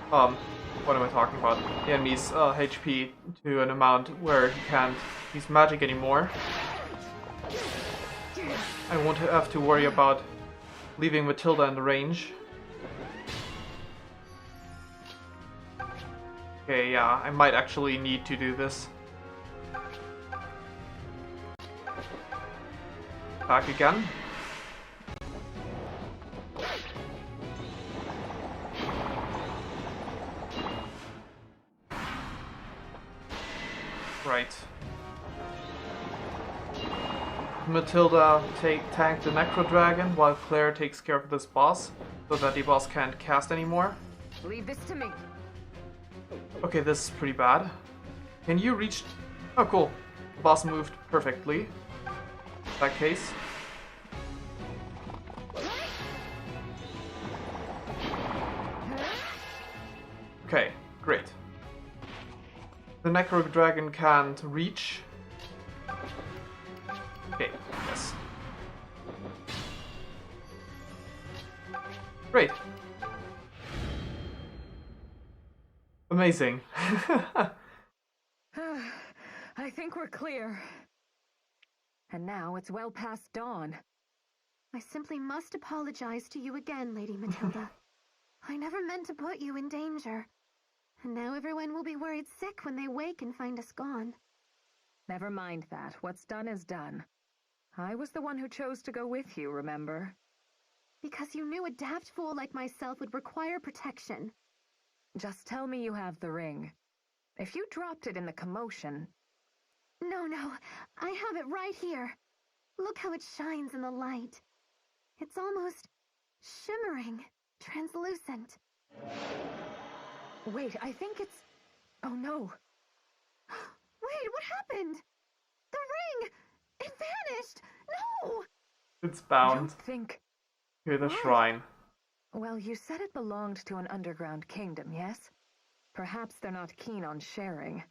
What am I talking about? The enemy's HP to an amount where he can't use magic anymore. I won't have to worry about leaving Matilda in the range. Okay, yeah, I might actually need to do this. Back again. Right. Matilda tank the Necro Dragon while Claire takes care of this boss, so that the boss can't cast anymore. Leave this to me. Okay, this is pretty bad. Can you reach... Oh, cool. The boss moved perfectly. In that case. Okay, great. The Necro Dragon can't reach. Okay, yes. Great. Amazing. I think we're clear. And now it's well past dawn. I simply must apologize to you again, Lady Matilda. I never meant to put you in danger. And now everyone will be worried sick when they wake and find us gone. Never mind that. What's done is done. I was the one who chose to go with you, remember? Because you knew a daft fool like myself would require protection. Just tell me you have the ring. If you dropped it in the commotion... No, I have it right here. Look how it shines in the light. It's almost shimmering, translucent. Wait, I think it's... Oh no. Wait, what happened? The ring! It vanished! No! It's I bound don't think... to the shrine. Well, you said it belonged to an underground kingdom, yes? Perhaps they're not keen on sharing.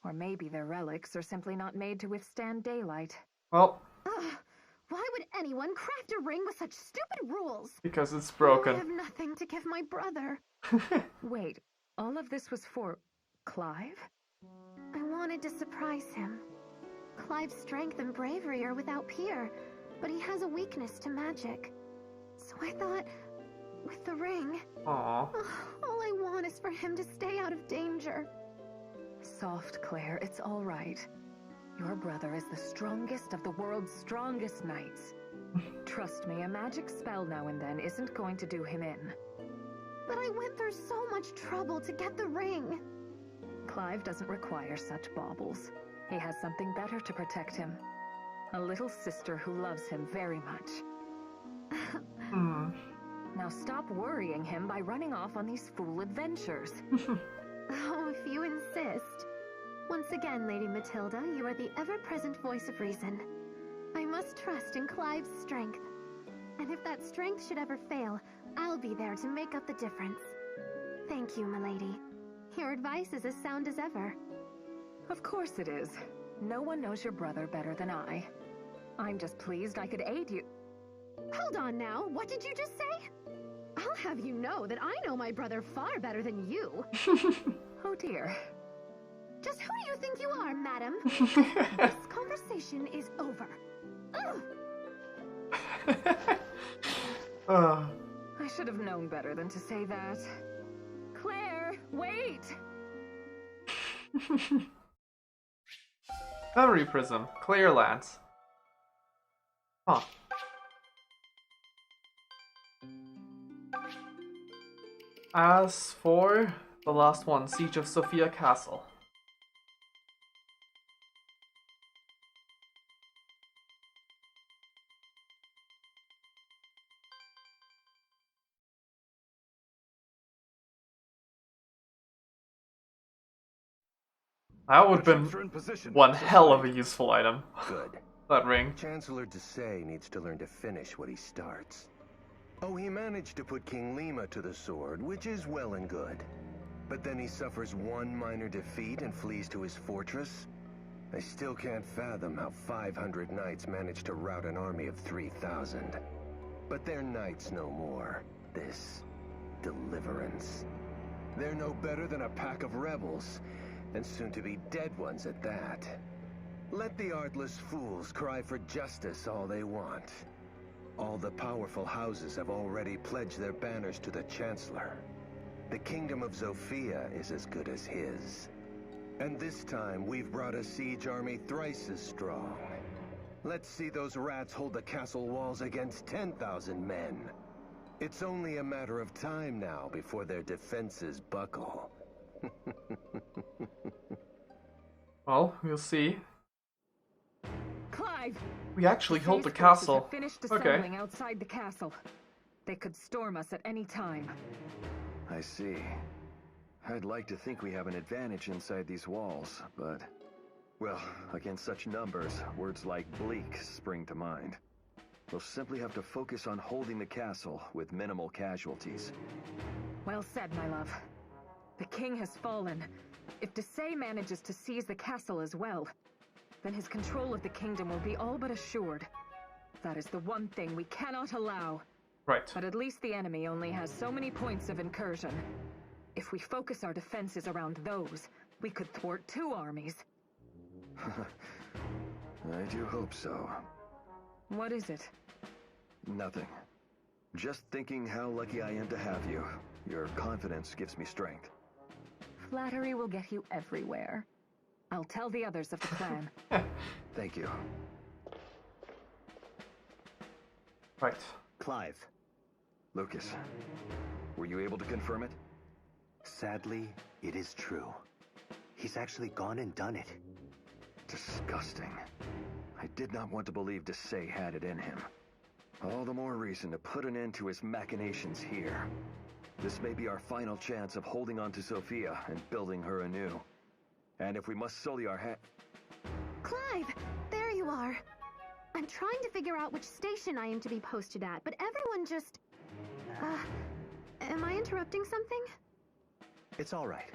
Or maybe their relics are simply not made to withstand daylight. Well, why would anyone craft a ring with such stupid rules? because it's I broken. have nothing to give my brother. Wait, all of this was for... Clive? I wanted to surprise him. Clive's strength and bravery are without peer, but he has a weakness to magic. So I thought, with the ring, Aww. all I want is for him to stay out of danger. Soft, Claire, it's all right. Your brother is the strongest of the world's strongest knights. Trust me, a magic spell now and then isn't going to do him in. But I went through so much trouble to get the ring. Clive doesn't require such baubles. He has something better to protect him. A little sister who loves him very much. Now stop worrying him by running off on these fool adventures. Oh, if you insist. Once again, Lady Matilda, you are the ever-present voice of reason. I must trust in Clive's strength. And if that strength should ever fail, I'll be there to make up the difference. Thank you, milady. Your advice is as sound as ever. Of course it is. No one knows your brother better than I. I'm just pleased I could aid you. Hold on now, what did you just say? I'll have you know that I know my brother far better than you. Oh dear. Just who do you think you are, madam? This conversation mission is over. Ugh! I should have known better than to say that. Claire, wait! Memory Prism, Clear Lands. Huh. As for the last one, Siege of Sofia Castle. That would have been one hell of a useful item. Good. That ring. Chancellor Desai needs to learn to finish what he starts. Oh, he managed to put King Lima to the sword, which is well and good. But then he suffers one minor defeat and flees to his fortress? I still can't fathom how 500 knights managed to rout an army of 3,000. But they're knights no more. This deliverance. They're no better than a pack of rebels, and soon to be dead ones at that. Let the artless fools cry for justice all they want. All the powerful houses have already pledged their banners to the Chancellor. The kingdom of Sofia is as good as his. And this time, we've brought a siege army thrice as strong. Let's see those rats hold the castle walls against 10,000 men. It's only a matter of time now before their defenses buckle. Well, we'll see. Clive! We actually hold the Desai's forces castle. have finished assembling outside the castle. They could storm us at any time. I see. I'd like to think we have an advantage inside these walls, but... well, against such numbers, words like bleak spring to mind. We'll simply have to focus on holding the castle with minimal casualties. Well said, my love. The king has fallen. If Desai manages to seize the castle as well, then his control of the kingdom will be all but assured. That is the one thing we cannot allow. Right. But at least the enemy only has so many points of incursion. If we focus our defenses around those, we could thwart 2 armies. I do hope so. What is it? Nothing. Just thinking how lucky I am to have you. Your confidence gives me strength. Flattery will get you everywhere. I'll tell the others of the clan. Thank you. Right. Clive, Lucas, were you able to confirm it? sadly, it is true. He's actually gone and done it. Disgusting. I did not want to believe Desai had it in him. All the more reason to put an end to his machinations here. This may be our final chance of holding on to Sofia and building her anew. And if we must sully our Clive, there you are. I'm trying to figure out which station I am to be posted at, but everyone just... am I interrupting something? It's all right.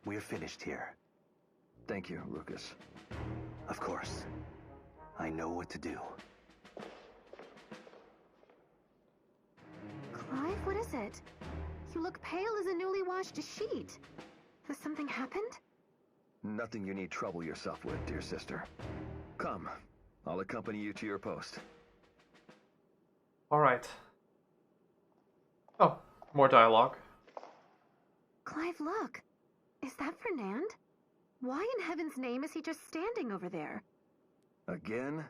We're finished here. Thank you, Lucas. Of course. I know what to do. Clive, what is it? You look pale as a newly washed sheet. Has something happened? Nothing you need trouble yourself with, dear sister. Come, I'll accompany you to your post. Alright. Oh, more dialogue. Clive, look. Is that Fernand? Why in heaven's name is he just standing over there? Again?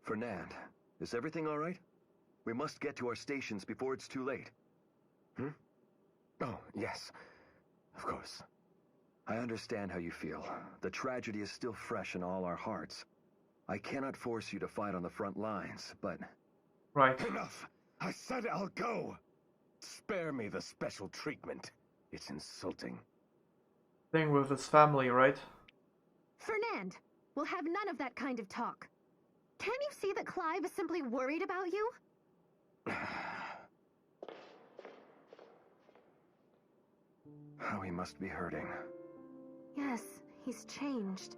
Fernand, is everything all right? We must get to our stations before it's too late. Oh, yes. Of course. I understand how you feel. The tragedy is still fresh in all our hearts. I cannot force you to fight on the front lines, but... Right. Enough! I said I'll go! Spare me the special treatment. It's insulting. Thing with his family, right? Fernand, we'll have none of that kind of talk. Can't you see that Clive is simply worried about you? How he must be hurting. Yes, he's changed.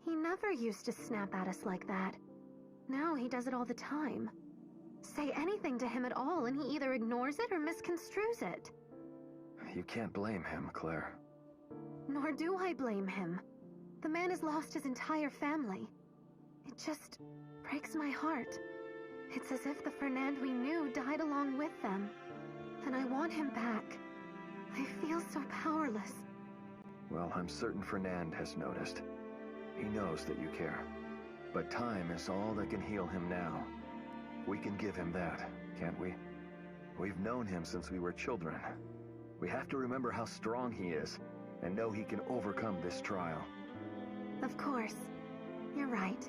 He never used to snap at us like that. Now he does it all the time. Say anything to him at all and he either ignores it or misconstrues it. You can't blame him, Claire. Nor do I blame him. The man has lost his entire family. It just breaks my heart. It's as if the Fernand we knew died along with them. And I want him back. I feel so powerless. Well, I'm certain Fernand has noticed. He knows that you care. But time is all that can heal him now. We can give him that, can't we? We've known him since we were children. We have to remember how strong he is, and know he can overcome this trial. Of course. You're right.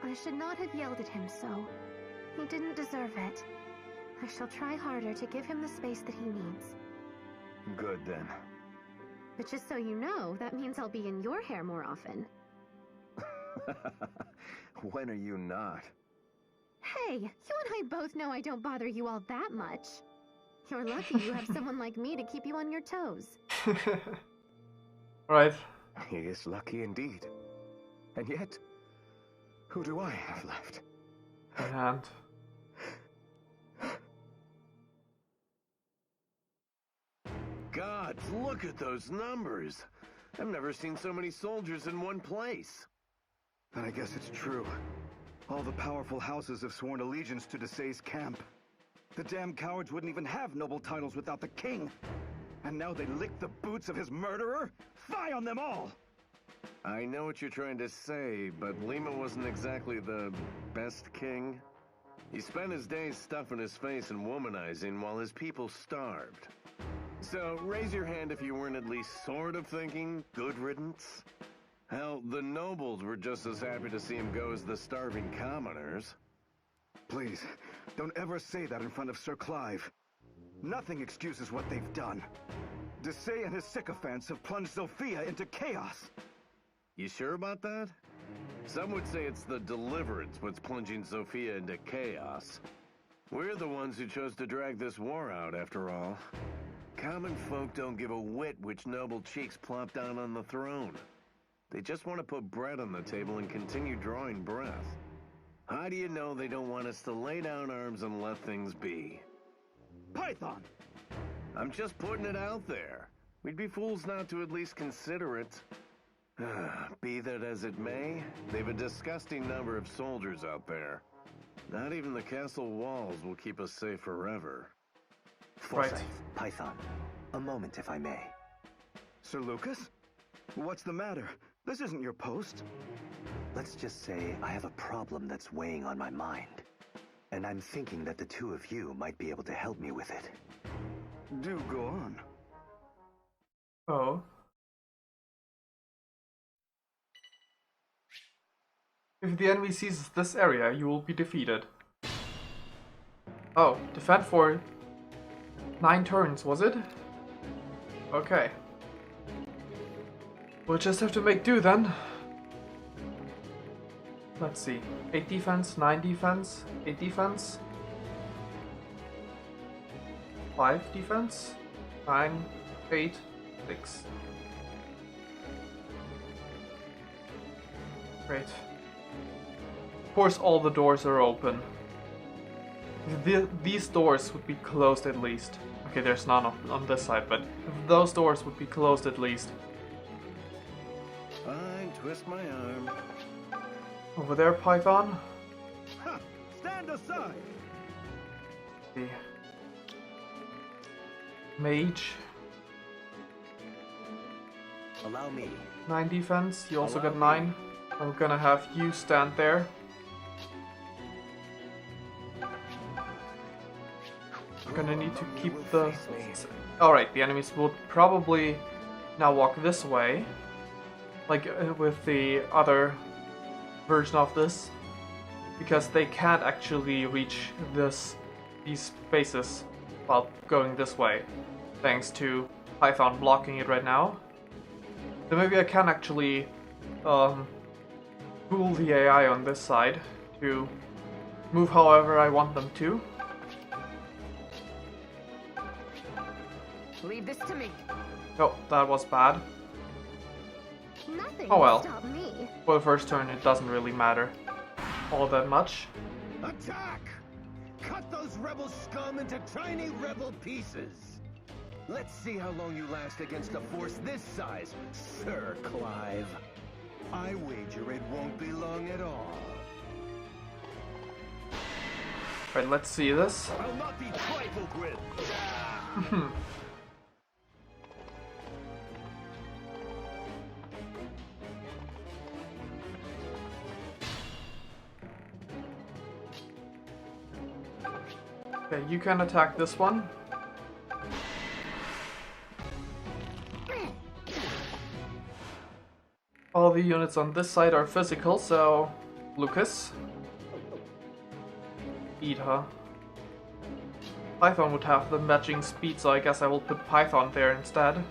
I should not have yelled at him so. He didn't deserve it. I shall try harder to give him the space that he needs. Good, then. But just so you know, that means I'll be in your hair more often. When are you not? Hey, you and I both know I don't bother you all that much. You're lucky you have someone like me to keep you on your toes. Right. He is lucky indeed. And yet, who do I have left? And God, look at those numbers. I've never seen so many soldiers in one place. Then I guess it's true. All the powerful houses have sworn allegiance to Desai's camp. The damn cowards wouldn't even have noble titles without the king. And now they lick the boots of his murderer? Fie on them all! I know what you're trying to say, but Lima wasn't exactly the best king. He spent his days stuffing his face and womanizing while his people starved. So raise your hand if you weren't at least sort of thinking good riddance. Hell, the nobles were just as happy to see him go as the starving commoners. Please, don't ever say that in front of Sir Clive. Nothing excuses what they've done. Desai and his sycophants have plunged Sofia into chaos. You sure about that? Some would say it's the Deliverance what's plunging Sofia into chaos. We're the ones who chose to drag this war out, after all. Common folk don't give a whit which noble cheeks plop down on the throne. They just want to put bread on the table and continue drawing breath. How do you know they don't want us to lay down arms and let things be? Python! I'm just putting it out there. We'd be fools not to at least consider it. Be that as it may, they've a disgusting number of soldiers out there. Not even the castle walls will keep us safe forever. Forsyth, Right. Python, a moment if I may. Sir Lucas? What's the matter? This isn't your post. Let's just say I have a problem that's weighing on my mind. And I'm thinking that the two of you might be able to help me with it. Do go on. oh. If the enemy seizes this area, you will be defeated. Oh, defend for 9 turns, was it? Okay. We'll just have to make do then. Let's see. 8 defense, 9 defense, 8 defense, 5 defense, 9, 8, 6. Great. Of course all the doors are open. These doors would be closed at least. Okay, there's none on this side, but those doors would be closed at least. Fine, twist my arm. Over there, Python. Ha! Stand aside! The mage. Allow me. 9 defense. You also Allow got me. 9. I'm gonna have you stand there. I'm gonna need to keep the... Alright, the enemies will probably now walk this way. Like with the other version of this. Because they can't actually reach these spaces while going this way. Thanks to Python blocking it right now. So maybe I can actually fool the AI on this side to move however I want them to. Leave this to me. Oh, that was bad. Nothing Oh well. will stop me. For the first turn it doesn't really matter all that much. Attack! Cut those rebel scum into tiny rebel pieces! Let's see how long you last against a force this size, Sir Clive. I wager it won't be long at all. Right, let's see this. I'll not be trifled with. Okay, you can attack this one. All the units on this side are physical, so Lucas. Eat her. Python would have the matching speed, so I guess I will put Python there instead.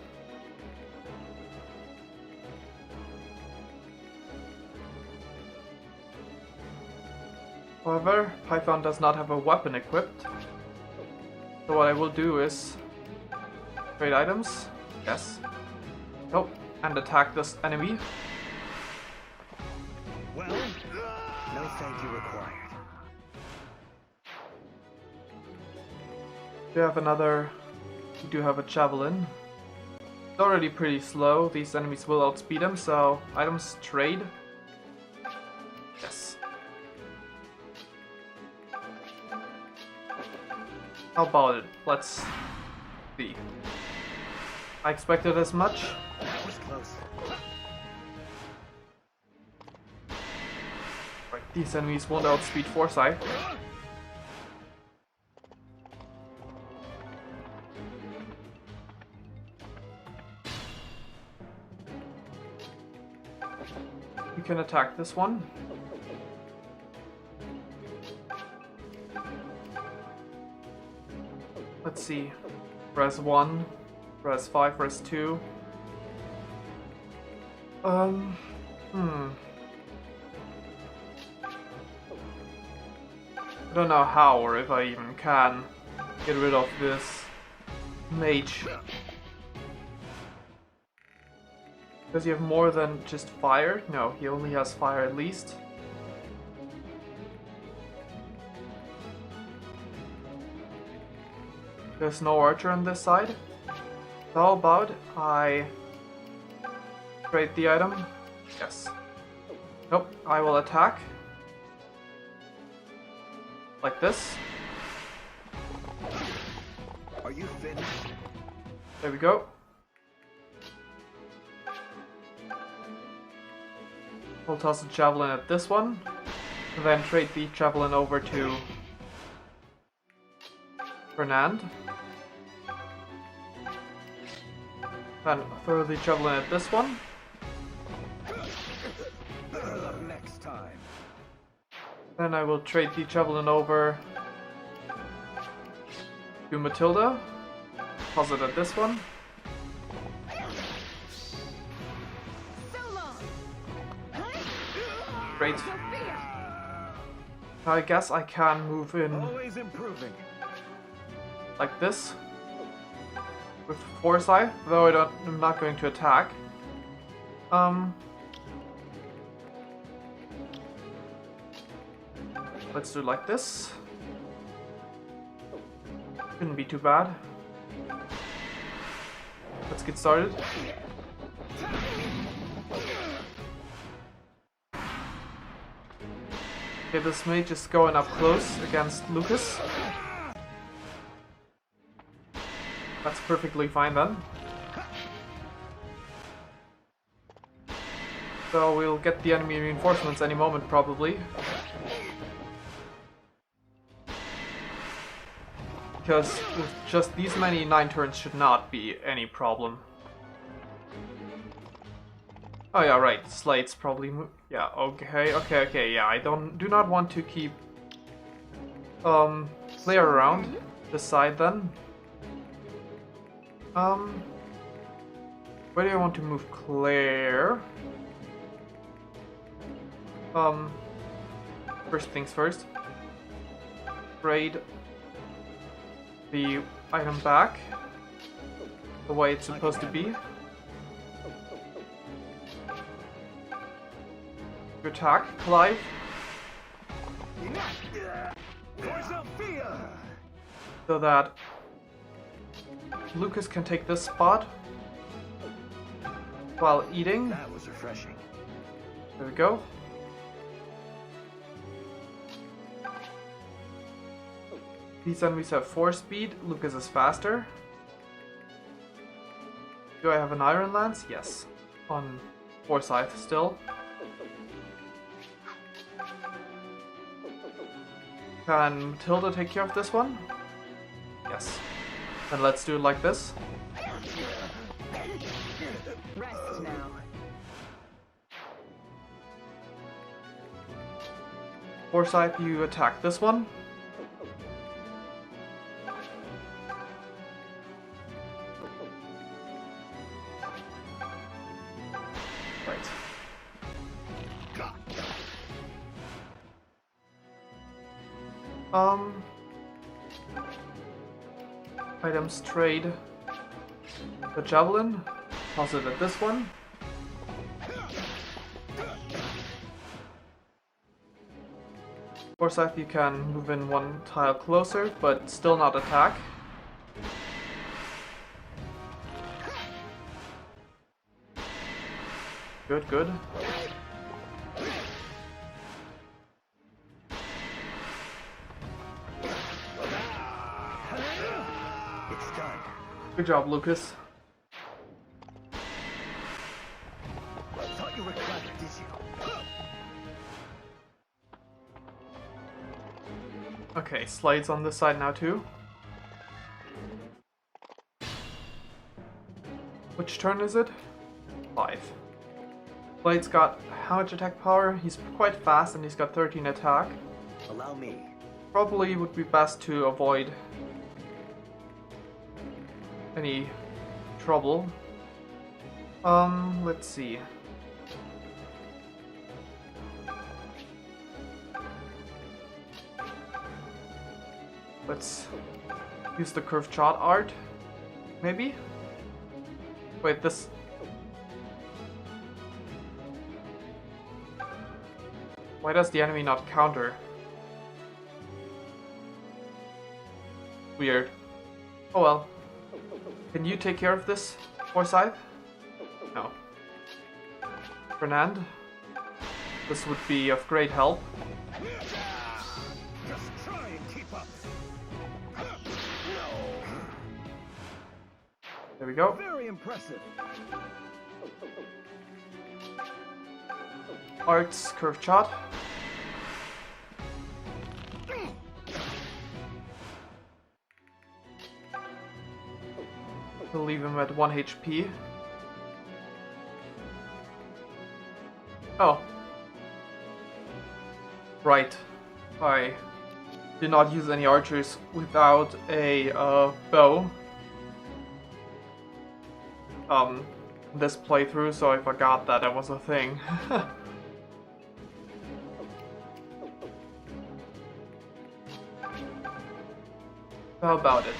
However, Python does not have a weapon equipped. So what I will do is trade items. Yes. Nope. And attack this enemy. Well, No thank you required. We have another. We do have a javelin. It's already pretty slow. These enemies will outspeed him, so items trade. Yes. How about it? Let's see. I expected as much. That was close. Right, these enemies won't outspeed Foresight. You can attack this one. Let's see. Press 1, press 5, press 2. I don't know how or if I even can get rid of this mage. Does he have more than just fire? No, he only has fire at least. There's no archer on this side. How about I trade the item? Yes. Nope, I will attack. Like this. Are you finished? There we go. We'll toss a javelin at this one. And then trade the javelin over to Fernand. Then throw the javelin at this one. Better luck next time. Then I will trade the javelin over to Matilda. Toss it at this one. Great. I guess I can move in always improving. like this with Foresight, though I'm not going to attack. Let's do it like this. Shouldn't be too bad. Let's get started. Okay, this mage is going up close against Lucas. That's perfectly fine then. So we'll get the enemy reinforcements any moment probably. Because with just these many 9 turns should not be any problem. Oh yeah, right. Slate's probably yeah. Okay. Yeah, I do not want to keep Claire around this side then. Where do I want to move Claire? First things first. Trade the item back the way it's supposed to be. Attack, Clive. For Sofia! So that Lucas can take this spot while eating. That was refreshing. There we go. These enemies have 4 speed. Lucas is faster. Do I have an Iron Lance? Yes. On Forsyth still. Can Matilda take care of this one? Yes. Then let's do it like this. Rest now. Forsyth, you attack this one. Right. Items trade the javelin. Toss it at this one. Forsyth, you can move in 1 tile closer, but still not attack. Good, good. It's done. Good job, Lucas. Thought you were clever, did you? Okay, Slade's on this side now too. Which turn is it? 5. Slade's got how much attack power? He's quite fast and he's got 13 attack. Allow me. Probably would be best to avoid any trouble. Let's see. Let's use the curved shot art, maybe? Wait, this... Why does the enemy not counter? Weird. Oh well. Can you take care of this, Forsyth? No. Fernand? This would be of great help. Just try and keep up. There we go. Very impressive. Art's curved shot. We'll leave him at 1 HP. Oh. Right. I did not use any archers without a bow. This playthrough, so I forgot that was a thing. How about it?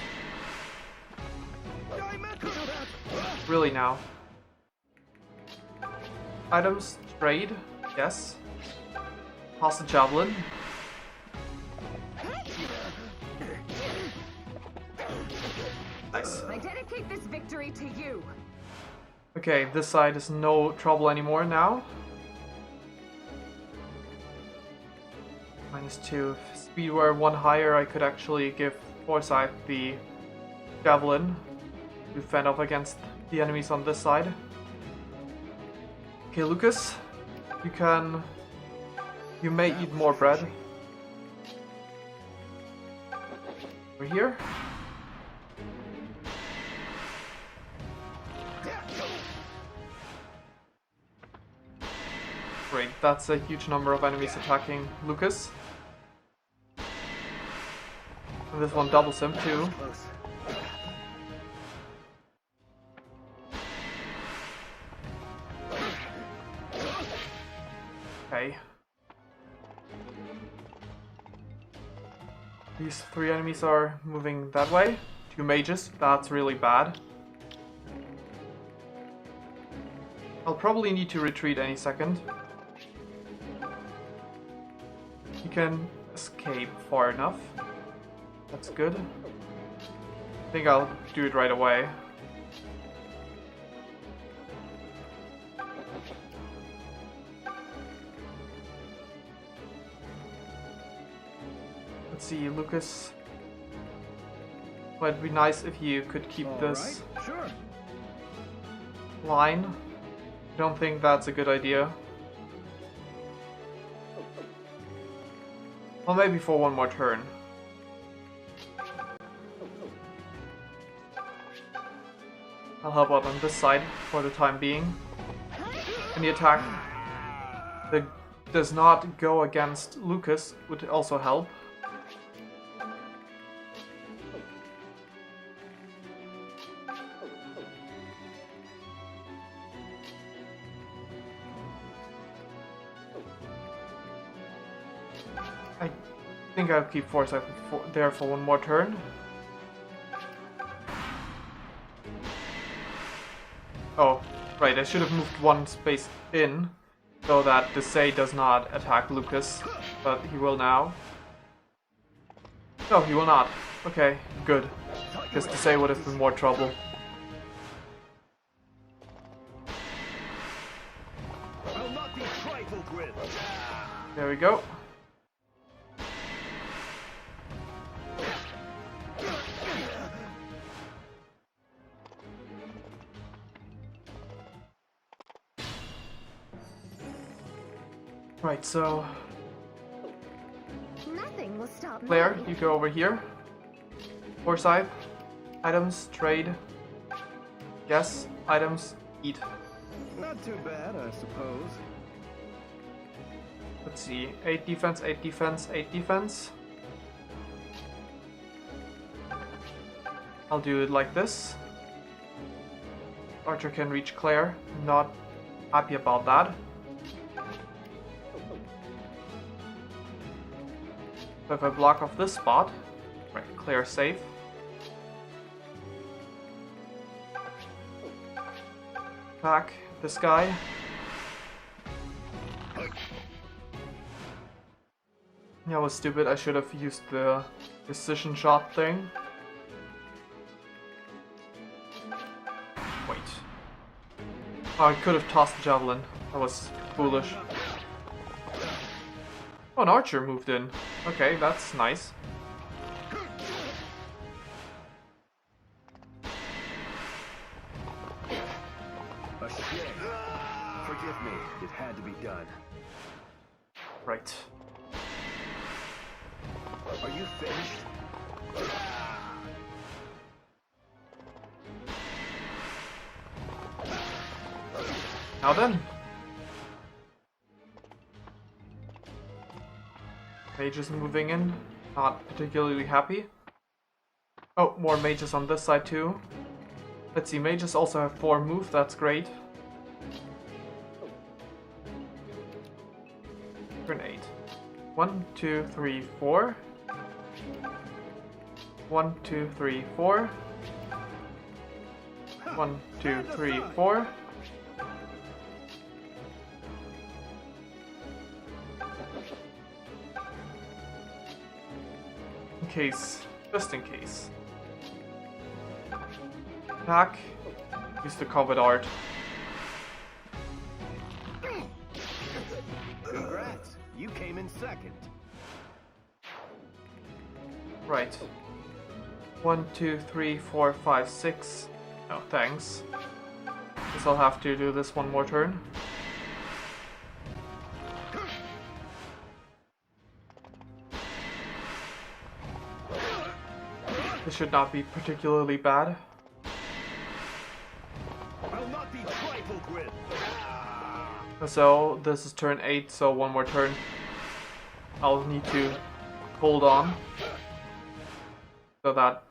Really now? Items, trade, yes. Toss the javelin. Nice. I dedicate this victory to you. Okay, this side is no trouble anymore now. -2. If speed were 1 higher, I could actually give Forsyth the javelin to fend off against the enemies on this side. Okay, Lucas, you may eat more bread. Over here. Great, that's a huge number of enemies attacking Lucas. And this one doubles him too. Okay. These 3 enemies are moving that way. 2 mages, that's really bad. I'll probably need to retreat any second. You can escape far enough. That's good. think I'll do it right away. Let's see, Lucas. Well, it'd be nice if you could keep this Sure. line. I don't think that's a good idea. Well, maybe for one more turn. I'll help out on this side for the time being. And the attack that does not go against Lucas would also help. I think I'll keep Foresight there for one more turn. Oh, right, I should have moved one space in so that Desai does not attack Lucas, but he will now. No, he will not. Okay, good. Because Desai would have been more trouble. I'll not be trifled with. There we go. Right, so Nothing will stop Claire, me. you go over here. Forsyth, items, trade, guess, items, eat. Not too bad, I suppose. Let's see, 8 defense, 8 defense, 8 defense. I'll do it like this. Archer can reach Claire. Not happy about that. So if I block off this spot, right, Claire's safe. Attack this guy. Yeah, I was stupid. I should have used the precision shot thing. Wait. Oh, I could have tossed the javelin. That was foolish. Oh, an archer moved in. Okay, that's nice. A shame. Forgive me, it had to be done. Right. Are you finished? Now then. Mages moving in. Not particularly happy. Oh, more mages on this side too. Let's see, mages also have 4 move, that's great. Turn 8. 1, 2, 3, 4. 1, 2, 3, 4. 1, 2, 3, 4. In case, just in case. Attack. Use the covered art. Congrats, you came in second. Right. 1, 2, 3, 4, 5, 6. No, thanks. Guess I'll have to do this one more turn. This should not be particularly bad. I'll not be trifled with. So this is turn 8, so one more turn. I'll need to hold on. So that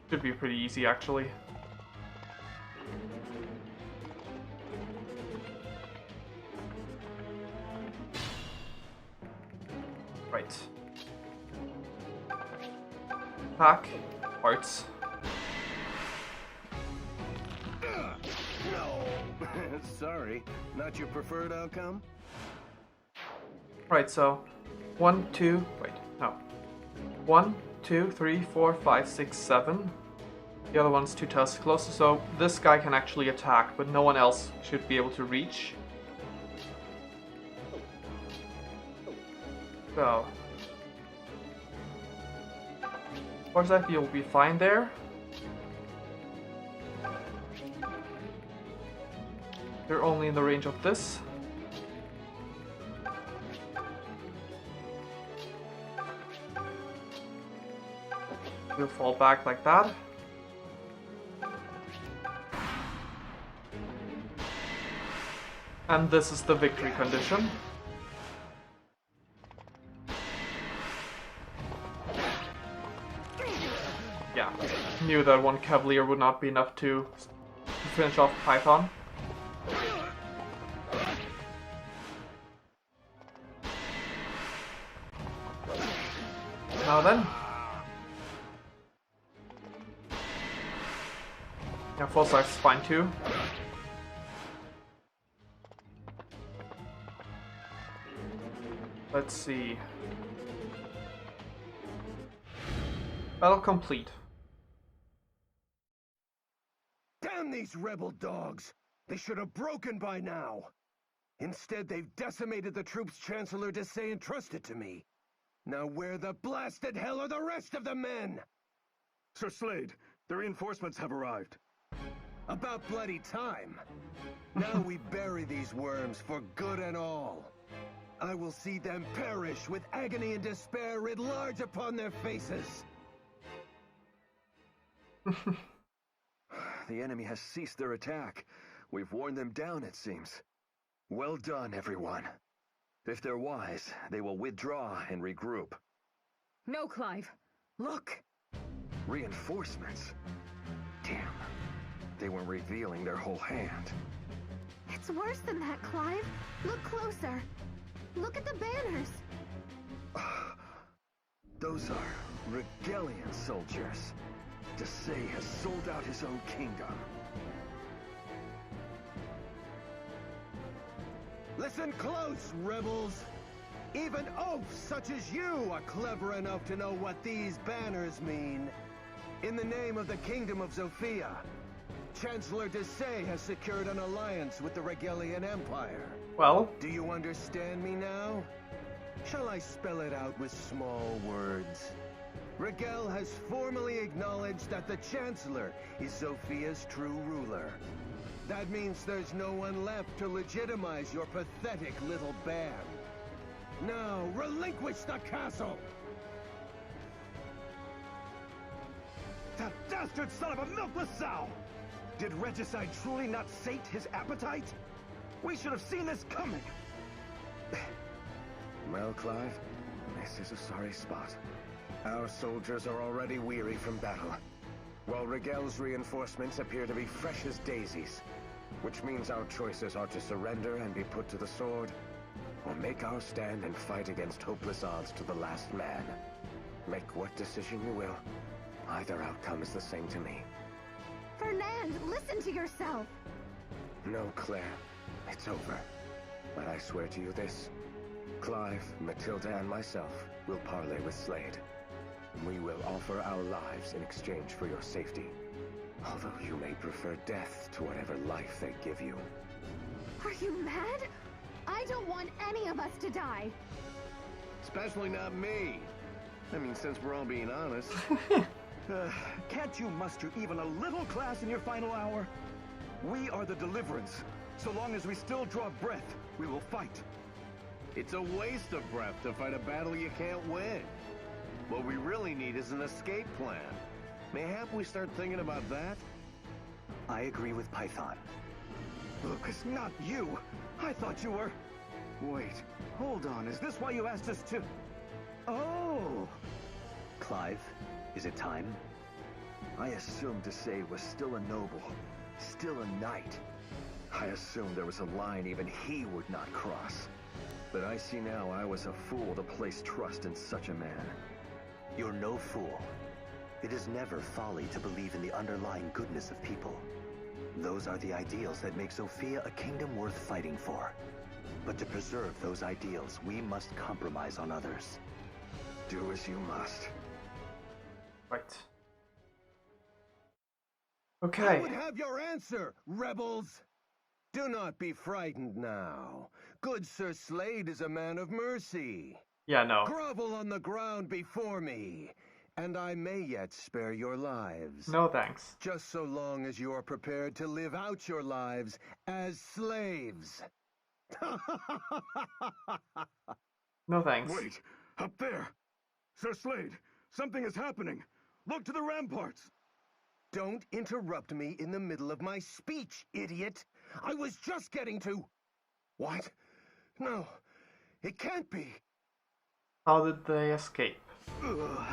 should be pretty easy actually. Right. Attack. Arts. No. Sorry, not your preferred outcome? Right, so 1, 2, wait, no. 1, 2, 3, 4, 5, 6, 7. The other one's 2 tiles closer, so this guy can actually attack, but no one else should be able to reach. So, Forsyth, you'll be fine there. You're only in the range of this. You'll fall back like that. And this is the victory condition. Yeah, knew that one Cavalier would not be enough to finish off Python. Now then. Yeah, full size is fine too. Let's see. Battle complete. Damn these rebel dogs! They should have broken by now! Instead, they've decimated the troops Chancellor Desai entrusted to me. Now where the blasted hell are the rest of the men? Sir Slade, the reinforcements have arrived. About bloody time. Now we bury these worms for good and all. I will see them perish with agony and despair writ large upon their faces. The enemy has ceased their attack. We've worn them down, it seems. Well done, everyone. If they're wise, they will withdraw and regroup. No, Clive. Look! Reinforcements? Damn. They weren't revealing their whole hand. It's worse than that, Clive. Look closer. Look at the banners. Those are Regalian soldiers. Desai has sold out his own kingdom. Listen close, rebels! Even oafs such as you are clever enough to know what these banners mean. In the name of the Kingdom of Sofia, Chancellor Desai has secured an alliance with the Regalian Empire. Well, Do you understand me now? Shall I spell it out with small words? Regel has formally acknowledged that the Chancellor is Sofia's true ruler. That means there's no one left to legitimize your pathetic little band. Now, relinquish the castle! That dastard son of a milkless sow! Did Regicide truly not sate his appetite? We should have seen this coming! Well, Clive, this is a sorry spot. Our soldiers are already weary from battle, while Regel's reinforcements appear to be fresh as daisies, which means our choices are to surrender and be put to the sword, or make our stand and fight against hopeless odds to the last man. Make what decision you will. Either outcome is the same to me. Fernand, listen to yourself. No, Claire. It's over. But I swear to you this. Clive, Matilda, and myself will parley with Slade. We will offer our lives in exchange for your safety. Although you may prefer death to whatever life they give you. Are you mad? I don't want any of us to die. Especially not me. I mean, since we're all being honest. Can't you muster even a little class in your final hour? We are the Deliverance. So long as we still draw breath, we will fight. It's a waste of breath to fight a battle you can't win. What we really need is an escape plan. Mayhap we start thinking about that? I agree with Python. Lucas, not you! I thought you were... Wait, hold on, is this why you asked us to... Oh! Clive, is it time? I assumed Desai was still a noble, still a knight. I assumed there was a line even he would not cross. But I see now I was a fool to place trust in such a man. You're no fool. It is never folly to believe in the underlying goodness of people. Those are the ideals that make Sofia a kingdom worth fighting for. But to preserve those ideals, we must compromise on others. Do as you must. right. Okay. I would have your answer, rebels! Do not be frightened now. Good Sir Slade is a man of mercy. Yeah, no. Grovel on the ground before me, and I may yet spare your lives. No thanks. Just so long as you are prepared to live out your lives as slaves. No thanks. Wait! Up there! Sir Slade, something is happening! Look to the ramparts! Don't interrupt me in the middle of my speech, idiot! I was just getting to... What? No, it can't be. How did they escape? Ugh.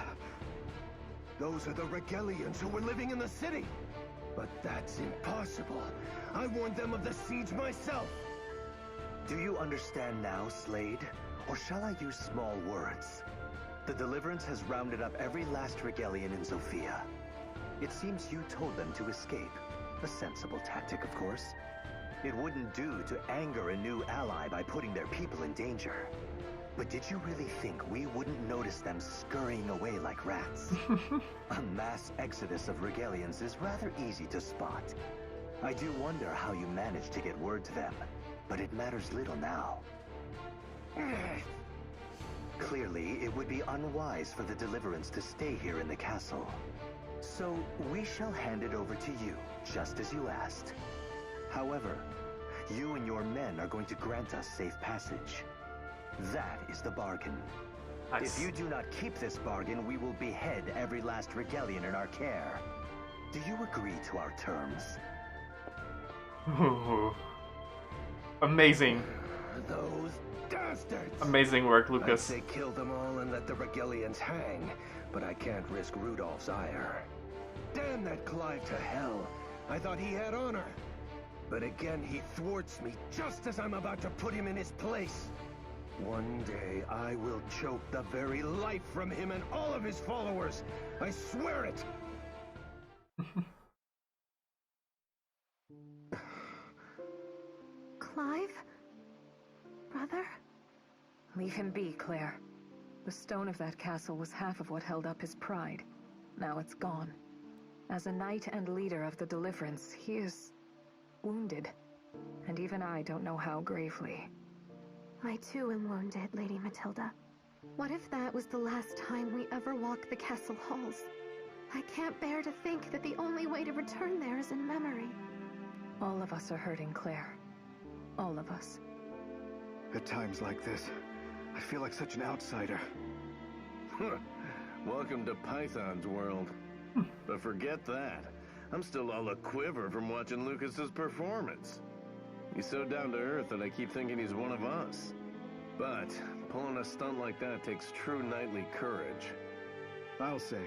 Those are the Regalians who were living in the city. But that's impossible. I warned them of the siege myself. Do you understand now, Slade? Or shall I use small words? The Deliverance has rounded up every last Regalian in Sofia. It seems you told them to escape. A sensible tactic, of course. It wouldn't do to anger a new ally by putting their people in danger. But did you really think we wouldn't notice them scurrying away like rats? A mass exodus of Regalians is rather easy to spot. I do wonder how you managed to get word to them, but it matters little now. Clearly, it would be unwise for the Deliverance to stay here in the castle. So, we shall hand it over to you, just as you asked. However, you and your men are going to grant us safe passage. That is the bargain. Nice. If you do not keep this bargain, we will behead every last Regalian in our care. Do you agree to our terms? Amazing. Those bastards! Amazing work, I'd Lucas. say kill them all and let the Regalians hang, but I can't risk Rudolph's ire. Damn that Clive to hell! I thought he had honor. But again, he thwarts me just as I'm about to put him in his place. One day, I will choke the very life from him and all of his followers. I swear it! Clive? Brother? Leave him be, Claire. The stone of that castle was half of what held up his pride. Now it's gone. As a knight and leader of the Deliverance, he is wounded. And even I don't know how gravely. I too am wounded, Lady Matilda. What if that was the last time we ever walk the castle halls? I can't bear to think that the only way to return there is in memory. All of us are hurting, Claire. All of us. At times like this, I feel like such an outsider. Welcome to Python's world. But forget that. I'm still all a quiver from watching Lucas's performance. He's so down to earth that I keep thinking he's one of us. But pulling a stunt like that takes true knightly courage. I'll say.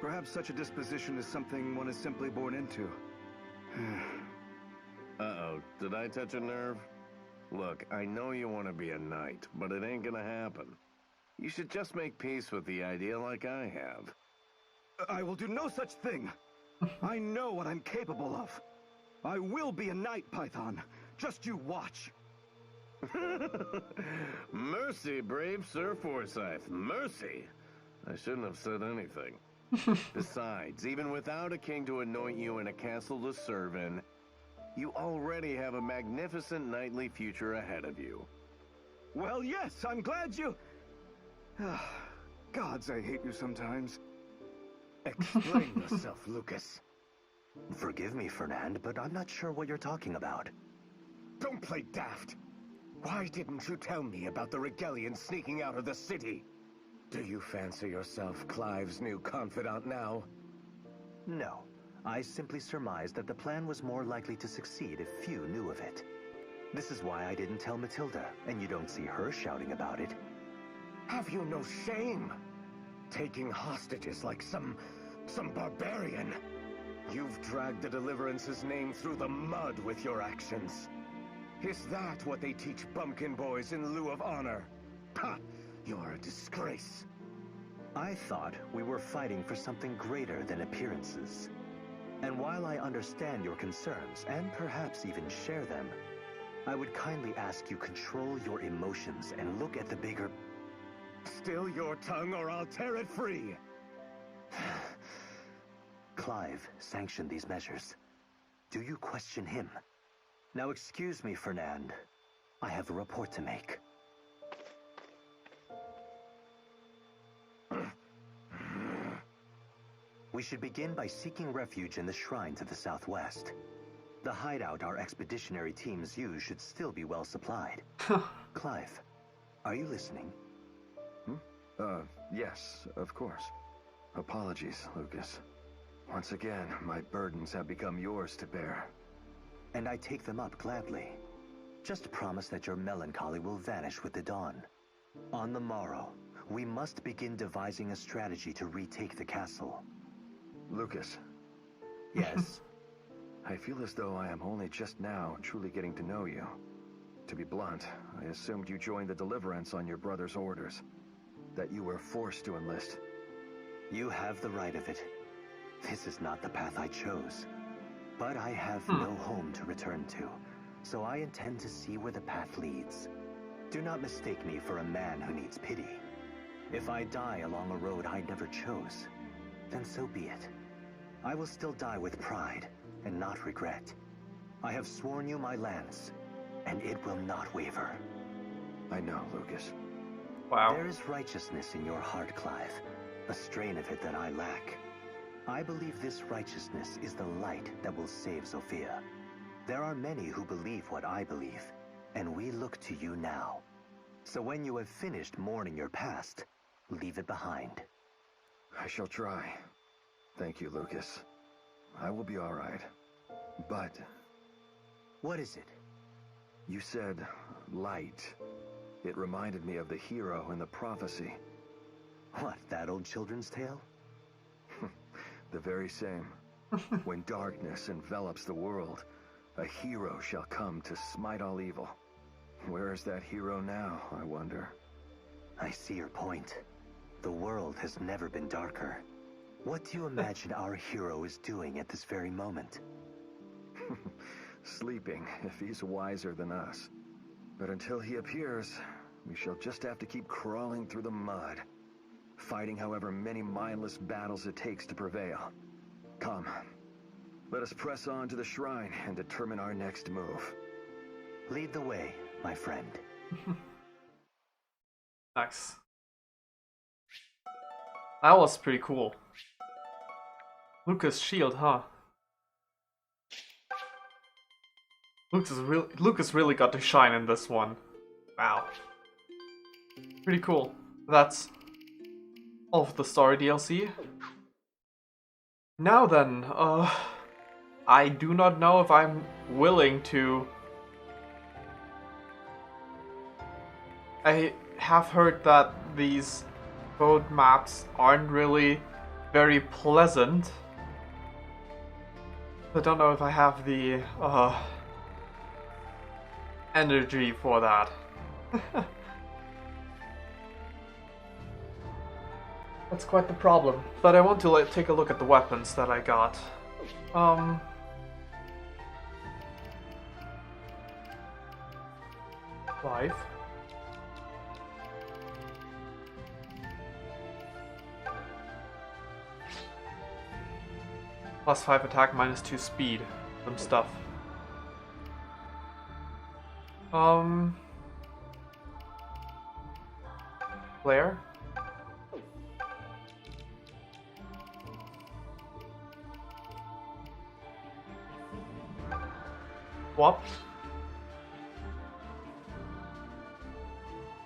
Perhaps such a disposition is something one is simply born into. Uh-oh, did I touch a nerve? Look, I know you want to be a knight, but it ain't gonna happen. You should just make peace with the idea like I have. I will do no such thing. I know what I'm capable of. I will be a knight, Python. Just you watch. Mercy, brave Sir Forsyth. Mercy. I shouldn't have said anything. Besides, even without a king to anoint you and a castle to serve in, you already have a magnificent knightly future ahead of you. Well, yes, I'm glad you... Gods, I hate you sometimes. Explain yourself, Lucas. Forgive me, Fernand, but I'm not sure what you're talking about. Don't play daft. Why didn't you tell me about the Regalians sneaking out of the city? Do you fancy yourself Clive's new confidant now? No. I simply surmised that the plan was more likely to succeed if few knew of it. This is why I didn't tell Matilda, and you don't see her shouting about it. Have you no shame? Taking hostages like some barbarian. You've dragged the Deliverance's name through the mud with your actions. Is that what they teach bumpkin boys in lieu of honor? Ha! You're a disgrace. I thought we were fighting for something greater than appearances. And while I understand your concerns, and perhaps even share them, I would kindly ask you control your emotions and look at the bigger... Still your tongue or I'll tear it free. Clive sanctioned these measures. Do you question him? Now excuse me, Fernand. I have a report to make. We should begin by seeking refuge in the shrine to the southwest. The hideout our expeditionary teams use should still be well supplied. Clive, are you listening? Yes, of course. Apologies, Lucas. Once again, my burdens have become yours to bear. And I take them up gladly. Just promise that your melancholy will vanish with the dawn. On the morrow, we must begin devising a strategy to retake the castle. Lucas. Yes? I feel as though I am only just now truly getting to know you. To be blunt, I assumed you joined the Deliverance on your brother's orders. That you were forced to enlist. You have the right of it. This is not the path I chose. But I have no home to return to, so I intend to see where the path leads. Do not mistake me for a man who needs pity. If I die along a road I never chose, then so be it. I will still die with pride and not regret. I have sworn you my lance, and it will not waver. I know, Lucas. Wow. There is righteousness in your heart, Clive, a strain of it that I lack. I believe this righteousness is the light that will save Sofia. There are many who believe what I believe, and we look to you now. So when you have finished mourning your past, leave it behind. I shall try. Thank you, Lucas. I will be all right. But... What is it? You said light. It reminded me of the hero in the prophecy. What, that old children's tale? The very same. When darkness envelops the world, a hero shall come to smite all evil. Where is that hero now, I wonder? I see your point. The world has never been darker. What do you imagine our hero is doing at this very moment? Sleeping, if he's wiser than us. But until he appears, we shall just have to keep crawling through the mud, fighting however many mindless battles it takes to prevail. Come, let us press on to the shrine and determine our next move. Lead the way, my friend. Nice. That was pretty cool. Lucas' shield, huh? Lucas really got to shine in this one. Wow. Pretty cool. That's all of the story DLC. Now then, I do not know if I'm willing to... I have heard that these road maps aren't really very pleasant. I don't know if I have the energy for that. That's quite the problem. But I want to take a look at the weapons that I got. Life. +5 attack, -2 speed. Some stuff. Flare. Swap.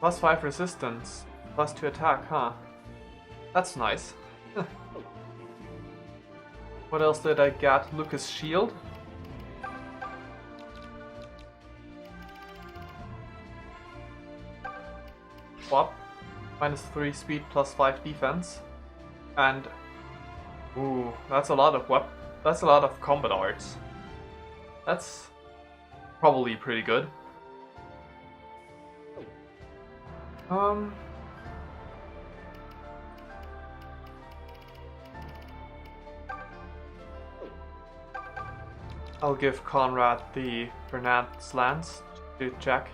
+5 resistance, +2 attack, huh? That's nice. What else did I get? Lucas' shield. Swap. -3 speed, +5 defense. And ooh, that's a lot of that's a lot of combat arts. That's probably pretty good. I'll give Conrad the Fernand's lance to check.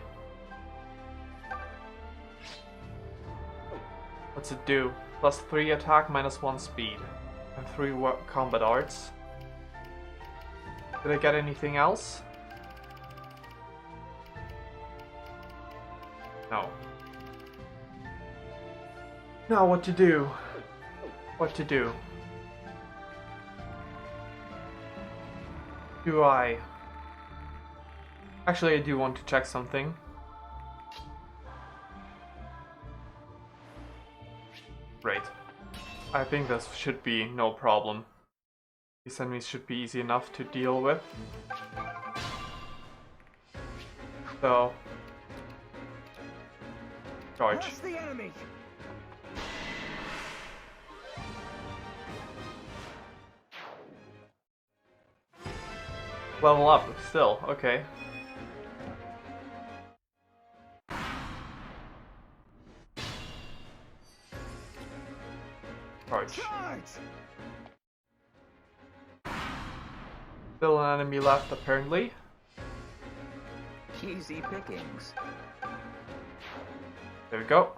What's it do? +3 attack, -1 speed. and 3 combat arts. Did I get anything else? No. Now what to do? What to do? Do I... Actually, I do want to check something. Great. I think this should be no problem. These enemies should be easy enough to deal with. So... Charge. Rush the enemy. Level up, still, okay. Charge. Still an enemy left, apparently. Easy pickings. There we go.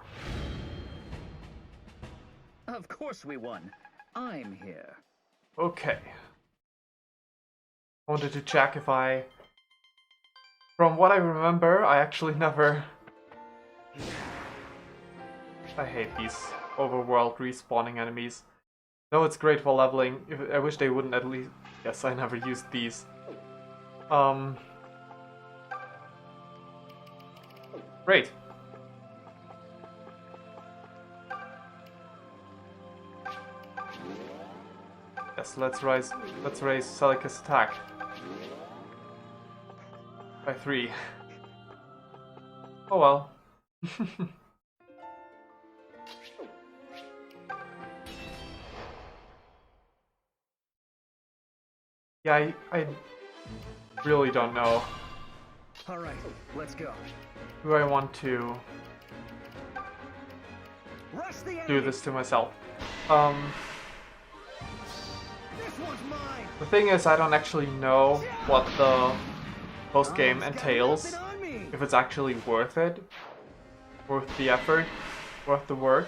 Of course we won. I'm here. Okay. I wanted to check if I... From what I remember, I actually never... I hate these overworld respawning enemies. No, it's great for leveling. I wish they wouldn't at least... Yes, I never used these. Great. Yes, let's raise Celica's attack. By 3. Oh well. Yeah, I really don't know. Alright, let's go. Do I want to Rush the enemy. do this to myself? This one's mine. The thing is, I don't actually know what the post-game entails. If it's actually worth it. Worth the effort. Worth the work.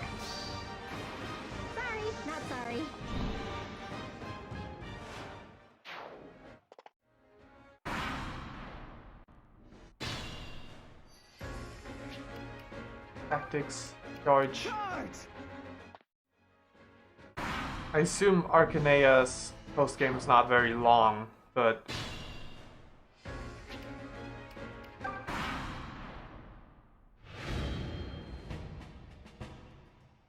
Sorry, not sorry. Tactics. Charge. I assume Arcanea's post-game is not very long, but...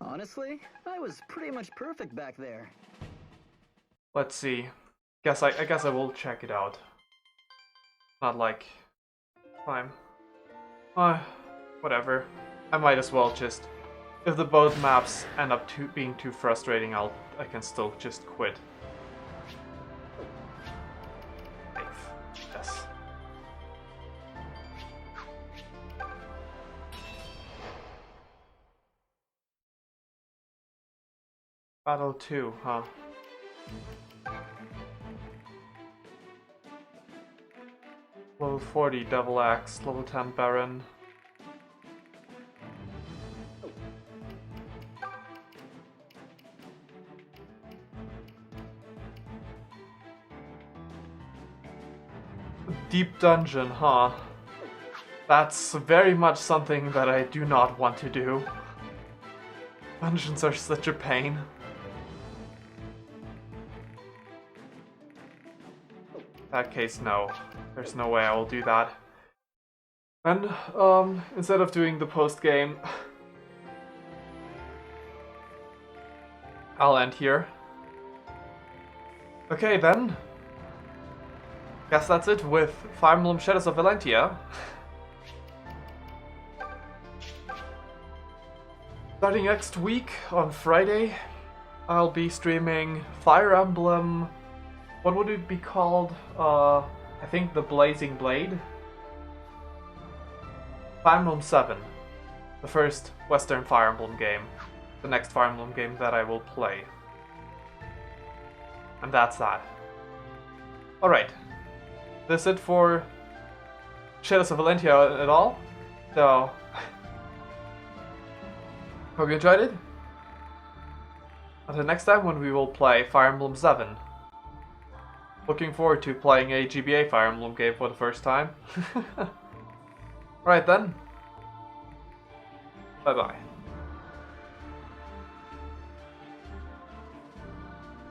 Honestly, I was pretty much perfect back there. Let's see. I guess I will check it out. Not like... time. Whatever. I might as well just... If the both maps end up being too frustrating, I can still just quit. Safe. Yes. Battle 2, huh? Level 40 Devil Axe, level 10 Baron. Deep dungeon, huh? That's very much something that I do not want to do. Dungeons are such a pain. In that case, no. There's no way I will do that. And, instead of doing the post-game, I'll end here. Okay, then. Guess that's it with Fire Emblem Shadows of Valentia. Starting next week, on Friday, I'll be streaming Fire Emblem... What would it be called? I think the Blazing Blade? Fire Emblem 7. The first Western Fire Emblem game. The next Fire Emblem game that I will play. And that's that. Alright. That's it for Shadows of Valentia at all. So, hope you enjoyed it. Until next time when we will play Fire Emblem 7. Looking forward to playing a GBA Fire Emblem game for the first time. Right then. Bye bye.